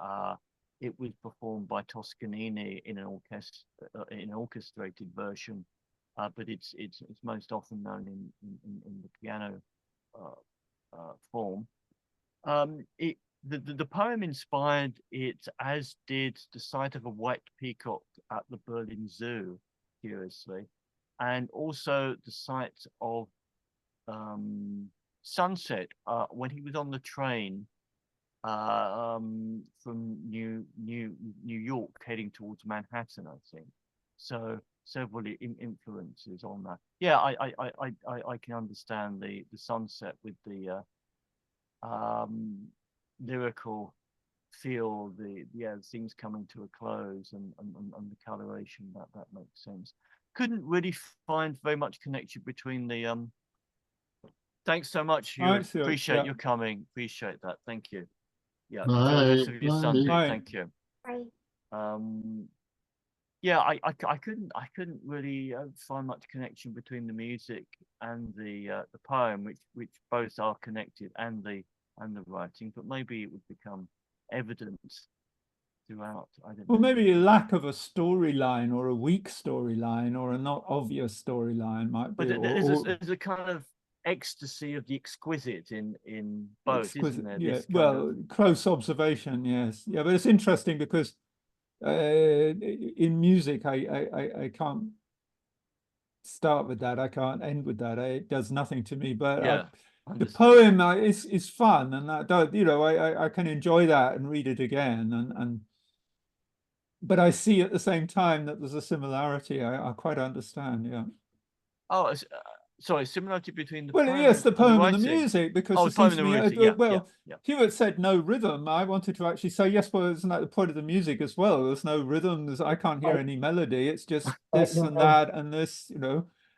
It was performed by Toscanini in an orchestrated version, but it's most often known in the piano form. The poem inspired it, as did the sight of a white peacock at the Berlin Zoo, curiously, and also the sight of sunset when he was on the train from New York heading towards Manhattan, I think. So several influences on that. Yeah, I can understand the sunset with the lyrical feel, the things coming to a close, and the coloration, that makes sense. Couldn't really find very much connection between the thanks so much. Appreciate your coming. Appreciate that. Thank you. Yeah. Bye. Of your Sunday. Bye. Thank you. Bye. Yeah, I couldn't really find much connection between the music and the poem, which both are connected, and the writing, but maybe it would become evident throughout. I don't know. Well, maybe a lack of a storyline, or a weak storyline, or a not obvious storyline might be. But there's a kind of ecstasy of the exquisite in both, isn't there? Yeah. Well, close observation, yes. Yeah, but it's interesting because in music, I can't start with that. I can't end with that. It does nothing to me. But yeah. The poem is fun, and I don't, I can enjoy that and read it again, and but I see at the same time that there's a similarity. I quite understand. Yeah. Oh, sorry, similarity between the Well, poem yes, the poem and the writing. music, because Oh, it the poem seems and to the me, music. Yeah, well, yeah. Hewitt said no rhythm. I wanted to actually say, yes, well, isn't that the point of the music as well? There's no rhythm. I can't hear Right. any melody. It's just Right, this no, and no. that and this,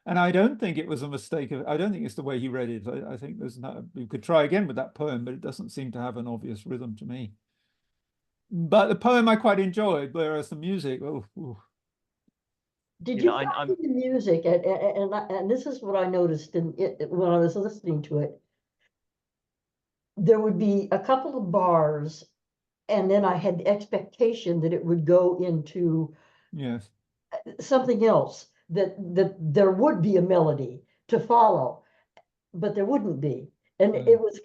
And I don't think it was a mistake. I don't think it's the way he read it. I think there's you could try again with that poem, but it doesn't seem to have an obvious rhythm to me. But the poem I quite enjoyed, whereas the music, Did Yeah, you find in the music, and this is what I noticed in it when I was listening to it, there would be a couple of bars, and then I had the expectation that it would go into yes. something else, that there would be a melody to follow, but there wouldn't be. And it was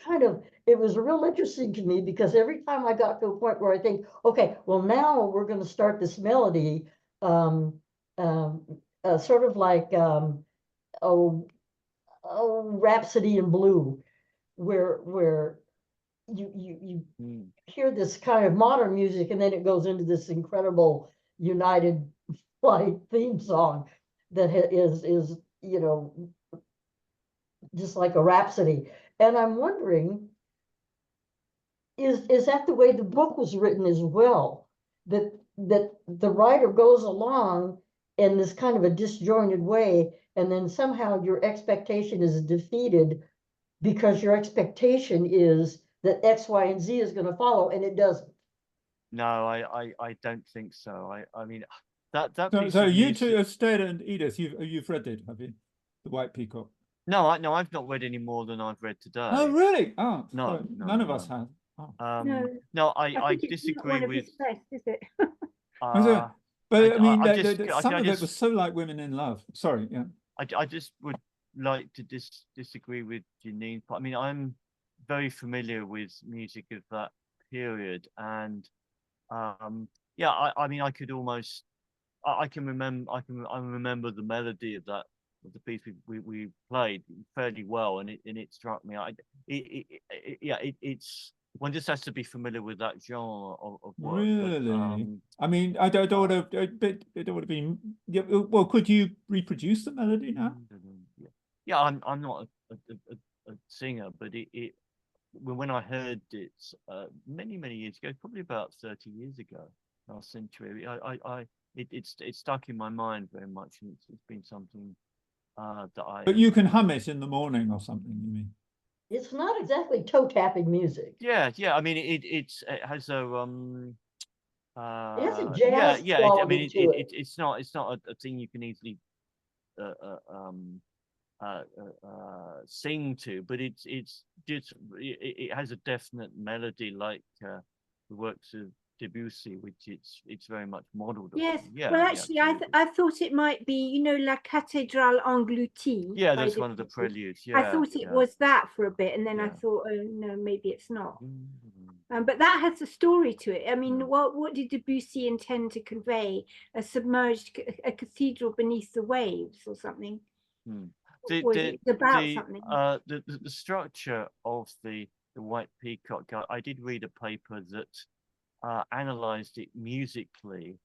it was real interesting to me, because every time I got to a point where I think, okay, well, now we're going to start this melody, sort of like, oh, Rhapsody in Blue, where you hear this kind of modern music, and then it goes into this incredible United Flight theme song that is just like a rhapsody. And I'm wondering, is that the way the book was written as well? That the writer goes along in this kind of a disjointed way, and then somehow your expectation is defeated, because your expectation is that X, Y, and Z is going to follow, and it doesn't. No, I don't think so. I mean, that piece So of you music. two, Esther and Edith, you've read it, have you? The White Peacock. No, I've not read any more than I've read today. Oh, really? Oh, No, sorry. no, None of no. us have. Oh. No, I I think it's not disagree one of with. his best, is it? But I mean, I just, some I of it just, was so like Women in Love. Sorry, yeah. I just would like to disagree with Janine. I mean, I'm very familiar with music of that period, and yeah, I mean, I could almost, I can remember the melody of that, of the piece we played fairly well, and it struck me. It's one just has to be familiar with that genre of work. Really? But, I mean, I don't want to. I don't want to be. Yeah, well, could you reproduce the melody now? yeah, I'm not a singer, but when I heard it many years ago, probably about 30 years ago, last century, it's stuck in my mind very much, and it's been something that I. But you can hum it in the morning or something, you mean? It's not exactly toe tapping music. Yeah. I mean, it has a It has a jazz I quality mean, to it. it's not a thing you can easily sing to, but it has a definite melody, like the works of Debussy, which it's very much modeled Yes. upon. Yeah, Well, actually, I thought it might be, La Cathédrale Engloutie. yeah, that's one of the preludes. Yeah, I thought it was that for a bit, and then I Yeah. thought, oh no, maybe it's not. But that has a story to it. I mean, what did Debussy intend to convey? A submerged, a cathedral beneath the waves, or something? It's about something. The structure of the White Peacock. I did read a paper that analyzed it musically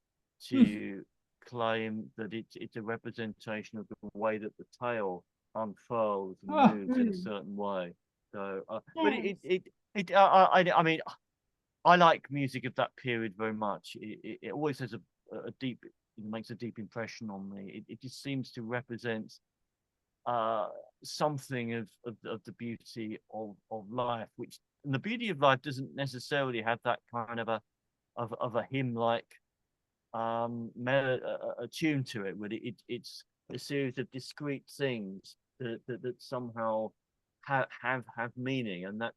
to claim that it's a representation of the way that the tail unfurls and moves in a certain way. So, but I mean, I like music of that period very much. It always has a deep, it makes a deep impression on me. It just seems to represent something of the beauty of life, which, and the beauty of life doesn't necessarily have that kind of a hymn like a tune to it, but it's a series of discrete things that somehow have meaning, and that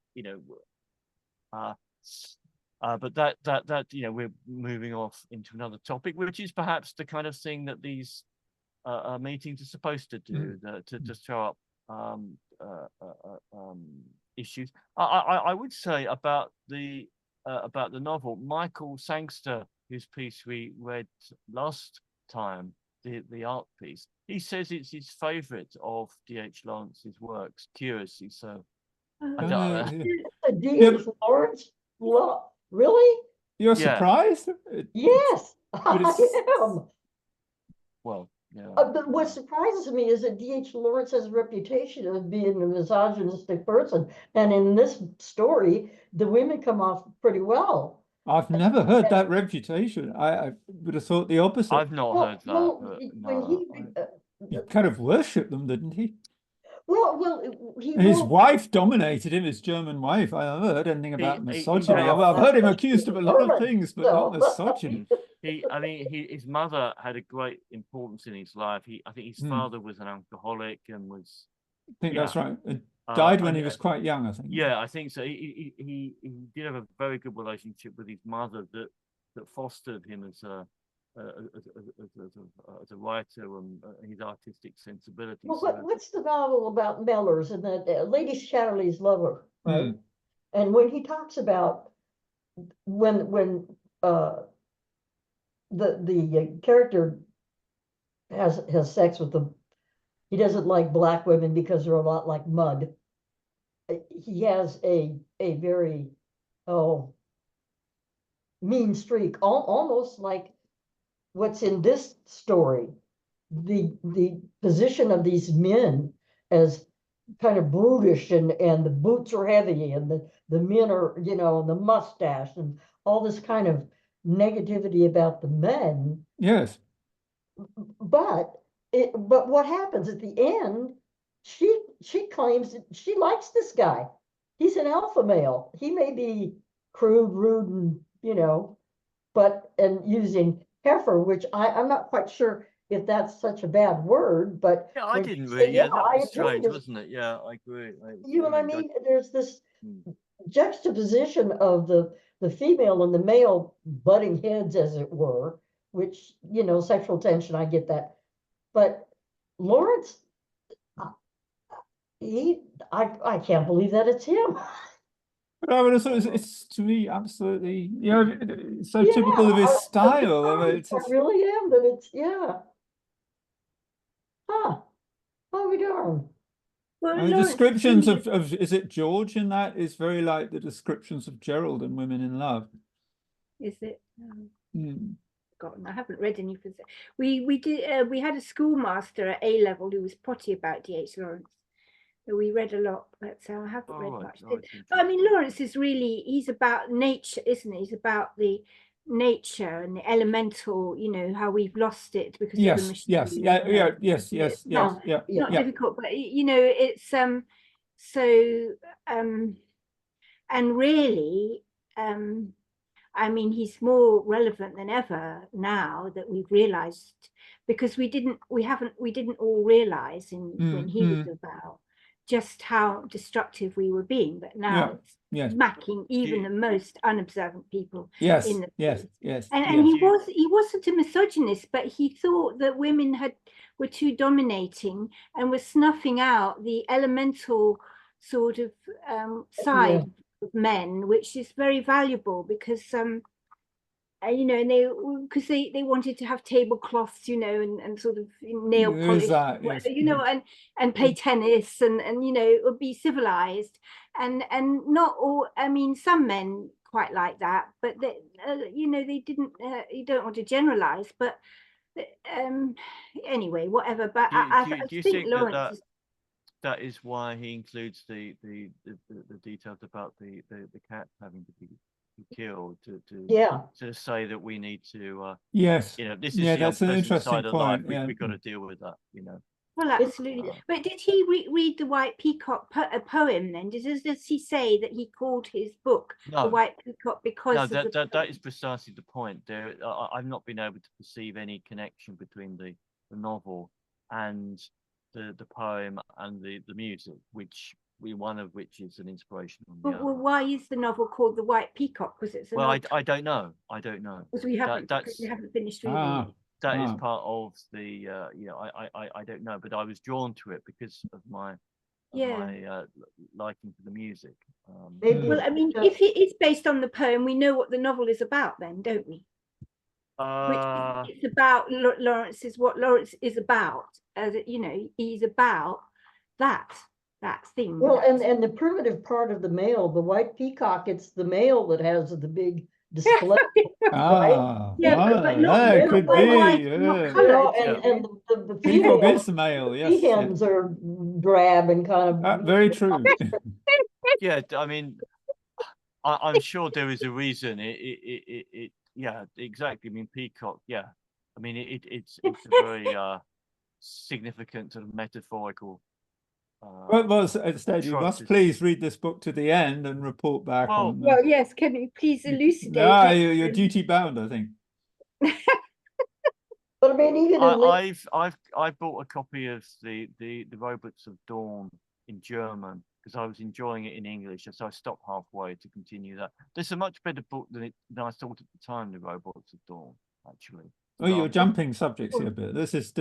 but that we're moving off into another topic, which is perhaps the kind of thing that these meetings are supposed to do, to throw up issues. I would say about the novel, Michael Sangster, whose piece we read last time, the art piece, he says it's his favorite of D.H. Lawrence's works, curiously so. D.H. Lawrence? Really? You're surprised? Yes. But it's- I am. Well, yeah. But what surprises me is that D.H. Lawrence has a reputation of being a misogynistic person, and in this story, the women come off pretty well. I've never heard that reputation. I would have thought the opposite. I've not heard that. Well, But when no, he, He kind of worshipped them, didn't he? well, he His wrote- wife dominated him, his German wife. I haven't heard anything about he- misogyny. well, I've heard him that's accused of a lot of German, things, but not so- misogyny. I mean, his mother had a great importance in his life. I think his Hmm. father was an alcoholic and was I think that's yeah. right. Died when and, he was quite young, I think. Yeah, I think so. He did have a very good relationship with his mother that fostered him as a writer and his artistic sensibility. Well, So, what's the novel about Mellors and that Lady Chatterley's lover, right? Hmm. And when he talks about when the character has sex with them, he doesn't like black women because they're a lot like mud. He has a very mean streak, almost like what's in this story. The position of these men as kind of brutish and the boots are heavy and the men are, you know, the mustache and all this kind of negativity about the men. Yes. But what happens at the end, she claims that she likes this guy. He's an alpha male. He may be crude, rude, and you know, and using heifer, which I'm not quite sure if that's such a bad word, but yeah, I when didn't she really. said, Yeah, that I was agree, strange, there's- wasn't it? Yeah, I agree. you know what I really mean? There's this Hmm. juxtaposition of the female and the male butting heads, as it were, which, you know, sexual tension, I get that. But Lawrence, I can't believe that it's him. But I would have thought it's to me absolutely, you know, it's so Yeah, typical of his I'm style. I mean, surprised. I really am that it's, yeah. Huh, oh, we darn. Well, and the Lawrence descriptions really- of is it George in that is very like the descriptions of Gerald and Women in Love. is it? Hmm. Forgotten. I haven't read any for. We did. We had a schoolmaster at A level who was potty about D.H. Lawrence. So we read a lot, but I haven't read Right, much. right, But I mean, Lawrence is really, he's about nature, isn't he? He's about the nature and the elemental, you know, how we've lost it because of the Yes, machine. yes, you yeah, know. yeah, yes, Yeah, yes, yes, yeah, Not yeah. difficult, but you know, it's so and really I mean, he's more relevant than ever now that we've realized, because we didn't all realize when he was about just how destructive we were being, but now it's Yes. smacking even the most unobservant people Yes, in the yes, face. yes, And yes. he wasn't a misogynist, but he thought that women were too dominating and were snuffing out the elemental sort of side of men, which is very valuable because you know, and they wanted to have tablecloths, you know, and sort of nail There polish, is that, yes. you know, and play tennis and you know, would be civilized, and not all. I mean, some men quite like that, but they, you know, they didn't. You don't want to generalize, but anyway, whatever. But I do you think think Lawrence that is why he includes the details about the cat having to be killed to say that we need to yes, you know, this is yeah, the that's an unpleasant interesting side of life. point. We've got to deal with that, you know. Well, absolutely. But did he read the White Peacock a poem then? Does he say that he called his book No. the White Peacock because No, of that is precisely the point. There, I've not been able to perceive any connection between the novel and the poem and the music, one of which is an inspiration on the well, other. why is the novel called the White Peacock? Because it's Well, I don't know. because we haven't finished reading it. That is part of the you know, I don't know, but I was drawn to it because of my liking for the music. Well, I mean, if it is based on the poem, we know what the novel is about then, don't we? Which it's about what Lawrence is about. You know, he's about that thing. Well, and the primitive part of the male, the white peacock, it's the male that has the big display. Ah, Yeah, ah, but not that women, could but white, be. not Yeah. You know, coloured. and the Peacock females, is male, yes. Yeah. peahens are drab and kind of. Very true. Yeah, I mean, I'm sure there is a reason. Yeah, exactly. I mean, peacock. Yeah, I mean, it's a very significant sort of metaphorical. Well, instead, you trope, must isn't it? please read this book to the end and report back Well, on. Well, yes, can you please elucidate? No, it? you're duty bound, I think. But I mean, even in I bought a copy of the Robots of Dawn in German because I was enjoying it in English, so I stopped halfway to continue that. There's a much better book than I thought at the time, the Robots of Dawn, actually. Oh, you're Rather than- jumping subjects here a bit. This is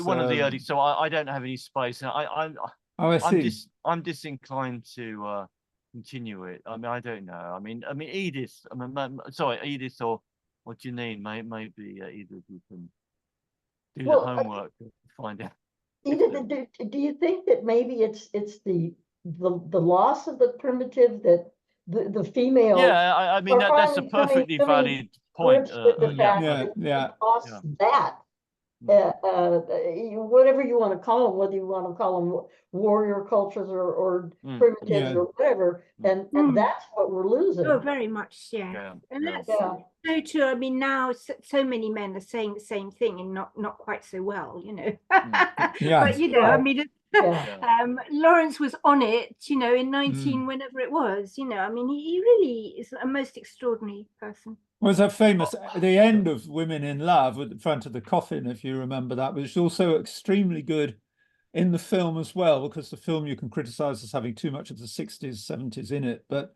one of the early. So I don't have any space, and Oh, I see. I'm disinclined to continue it. I mean, I don't know. I mean, Edith. I mean, sorry, Edith or Janine. Maybe either of you can do Well, the homework to find out. Edith, do you think that maybe it's the loss of the primitive, that the female? Yeah, I mean are that's a finally coming perfectly valid point. grips with the fact yeah, that yeah. it costs that. Yeah. Whatever you want to call them, whether you want to call them warrior cultures or primitives Yeah. or whatever, and that's what we're losing. Oh, very much, yeah. Yeah, And yeah. that's Yeah. so true. I mean, now so many men are saying the same thing and not quite so well, you know. Yeah. But you know, I mean, Yeah. Lawrence was on it, you know, in 19 whenever it was, you know. I mean, he really is a most extraordinary person. Was that famous the end of Women in Love at the front of the coffin, if you remember that, which is also extremely good in the film as well, because the film you can criticize as having too much of the 60s, 70s in it. But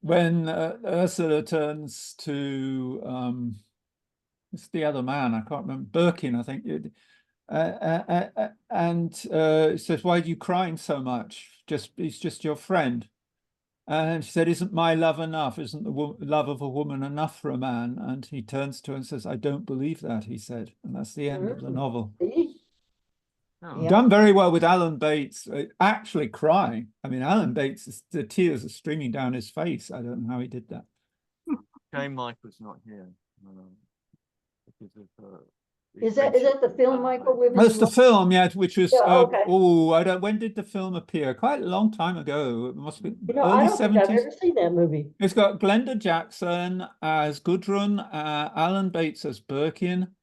when Ursula turns to it's the other man, I can't remember, Birkin, I think, and says, "Why are you crying so much? He's just your friend." And she said, "Isn't my love enough? Isn't the love of a woman enough for a man?" And he turns to her and says, "I don't believe that," he said. And that's the end of the novel. Oh. Yeah. Done very well with Alan Bates actually crying. I mean, Alan Bates, the tears are streaming down his face. I don't know how he did that. Shame Mike was not here. Because of, Is that the film, Michael? That's the film, yeah, which was Yeah, okay. I don't. When did the film appear? Quite a long time ago. It must be You know, I early don't think I've 70s. ever seen that movie. It's got Glenda Jackson as Gudrun, Alan Bates as Birkin,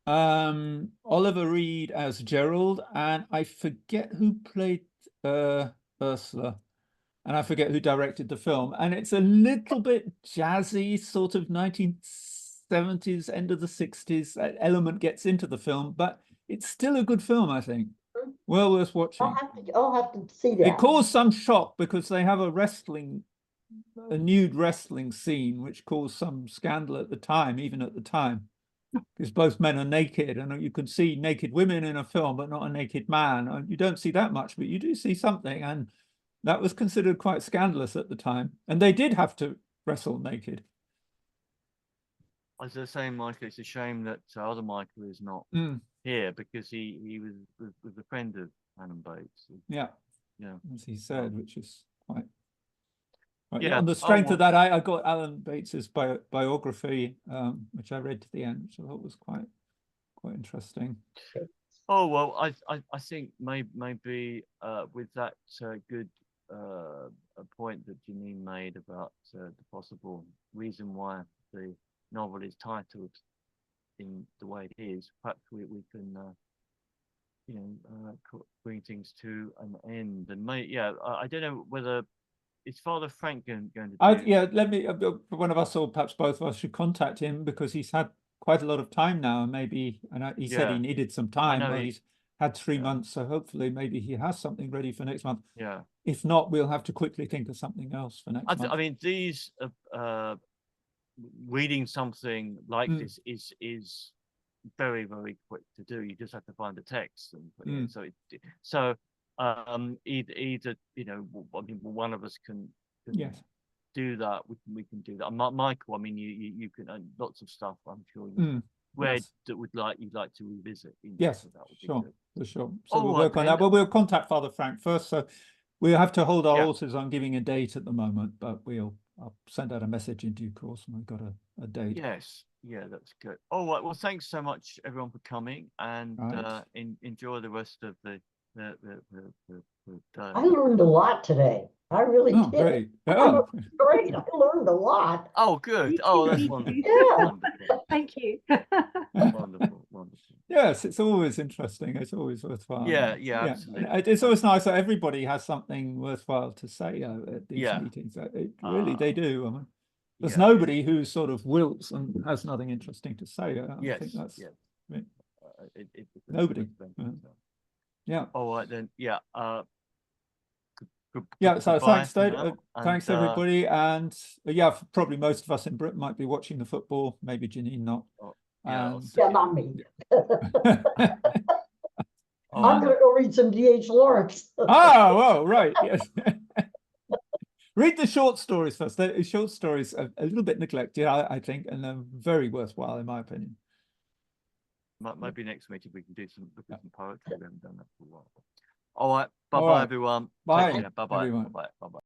Oliver Reed as Gerald, and I forget who played Ursula, and I forget who directed the film. And it's a little bit jazzy, sort of 1970s, end of the 60s. That element gets into the film, but it's still a good film, I think. Well worth watching. I'll have to see that. It caused some shock because they have a nude wrestling scene, which caused some scandal at the time, even at the time, because both men are naked, and you can see naked women in a film, but not a naked man. You don't see that much, but you do see something, and that was considered quite scandalous at the time. And they did have to wrestle naked. As I was saying, Michael, it's a shame that other Michael is not here because he was a friend of Alan Bates. Yeah, as he said, which is quite. Yeah. On the strength of that, I got Alan Bates's biography, which I read to the end, which I thought was quite interesting. Oh well, I think maybe with that good point that Janine made about the possible reason why the novel is titled in the way it is, perhaps we can bring things to an end. And I don't know whether is Father Frank going to do? Let me, one of us or perhaps both of us should contact him, because he's had quite a lot of time now, and maybe, and he said he needed some time. Well, he's had 3 months, so hopefully maybe he has something ready for next month. Yeah. If not, we'll have to quickly think of something else for next month. I mean, these reading something like this is very, very quick to do. You just have to find the text and put it in. Either I mean, one of us can do that. We can do that. Michael, I mean, you can lots of stuff. I'm sure you read that you'd like to revisit. Yes, so that would sure, be good. for sure. So we'll work on that. But we'll contact Father Frank first. So we'll have to hold our Yeah. horses on giving a date at the moment, but we'll I'll send out a message in due course when I've got a date. Yes, yeah, that's good. All right, well, thanks so much everyone for coming, and Right. enjoy the rest of the I day. learned a lot today. I really Oh, did. great. Oh, Oh, great. I learned a lot. Oh, good. Me Oh, too, that's me too. wonderful. Yeah. Wonderful. Thank you. Wonderful. Wonderful. yes, it's always interesting. It's always worthwhile. Yeah, and absolutely. it's always nice that everybody has something worthwhile to say at these Yeah. meetings. Really, they do. I mean, there's Yeah. nobody who sort of wilts and has nothing interesting to say. I Yes. think that's Yes. it- It's a Nobody. good thing, so. yeah. All right then. Yeah. Yeah, so goodbye thanks, for Dave. now, Thanks, and, everybody. And yeah, probably most of us in Britain might be watching the football. Maybe Janine not. yeah, And Yeah, not me. all I'm right. gonna go read some D.H. Lawrence. oh, well, right. Yes. Read the short stories first. The short stories are a little bit neglected, I think, and they're very worthwhile, in my opinion. Maybe next week if we can do some poetry. We haven't done that for a while. All right. All Bye-bye, right. everyone. Bye, Take care. Bye-bye. everyone. Bye-bye. Bye-bye.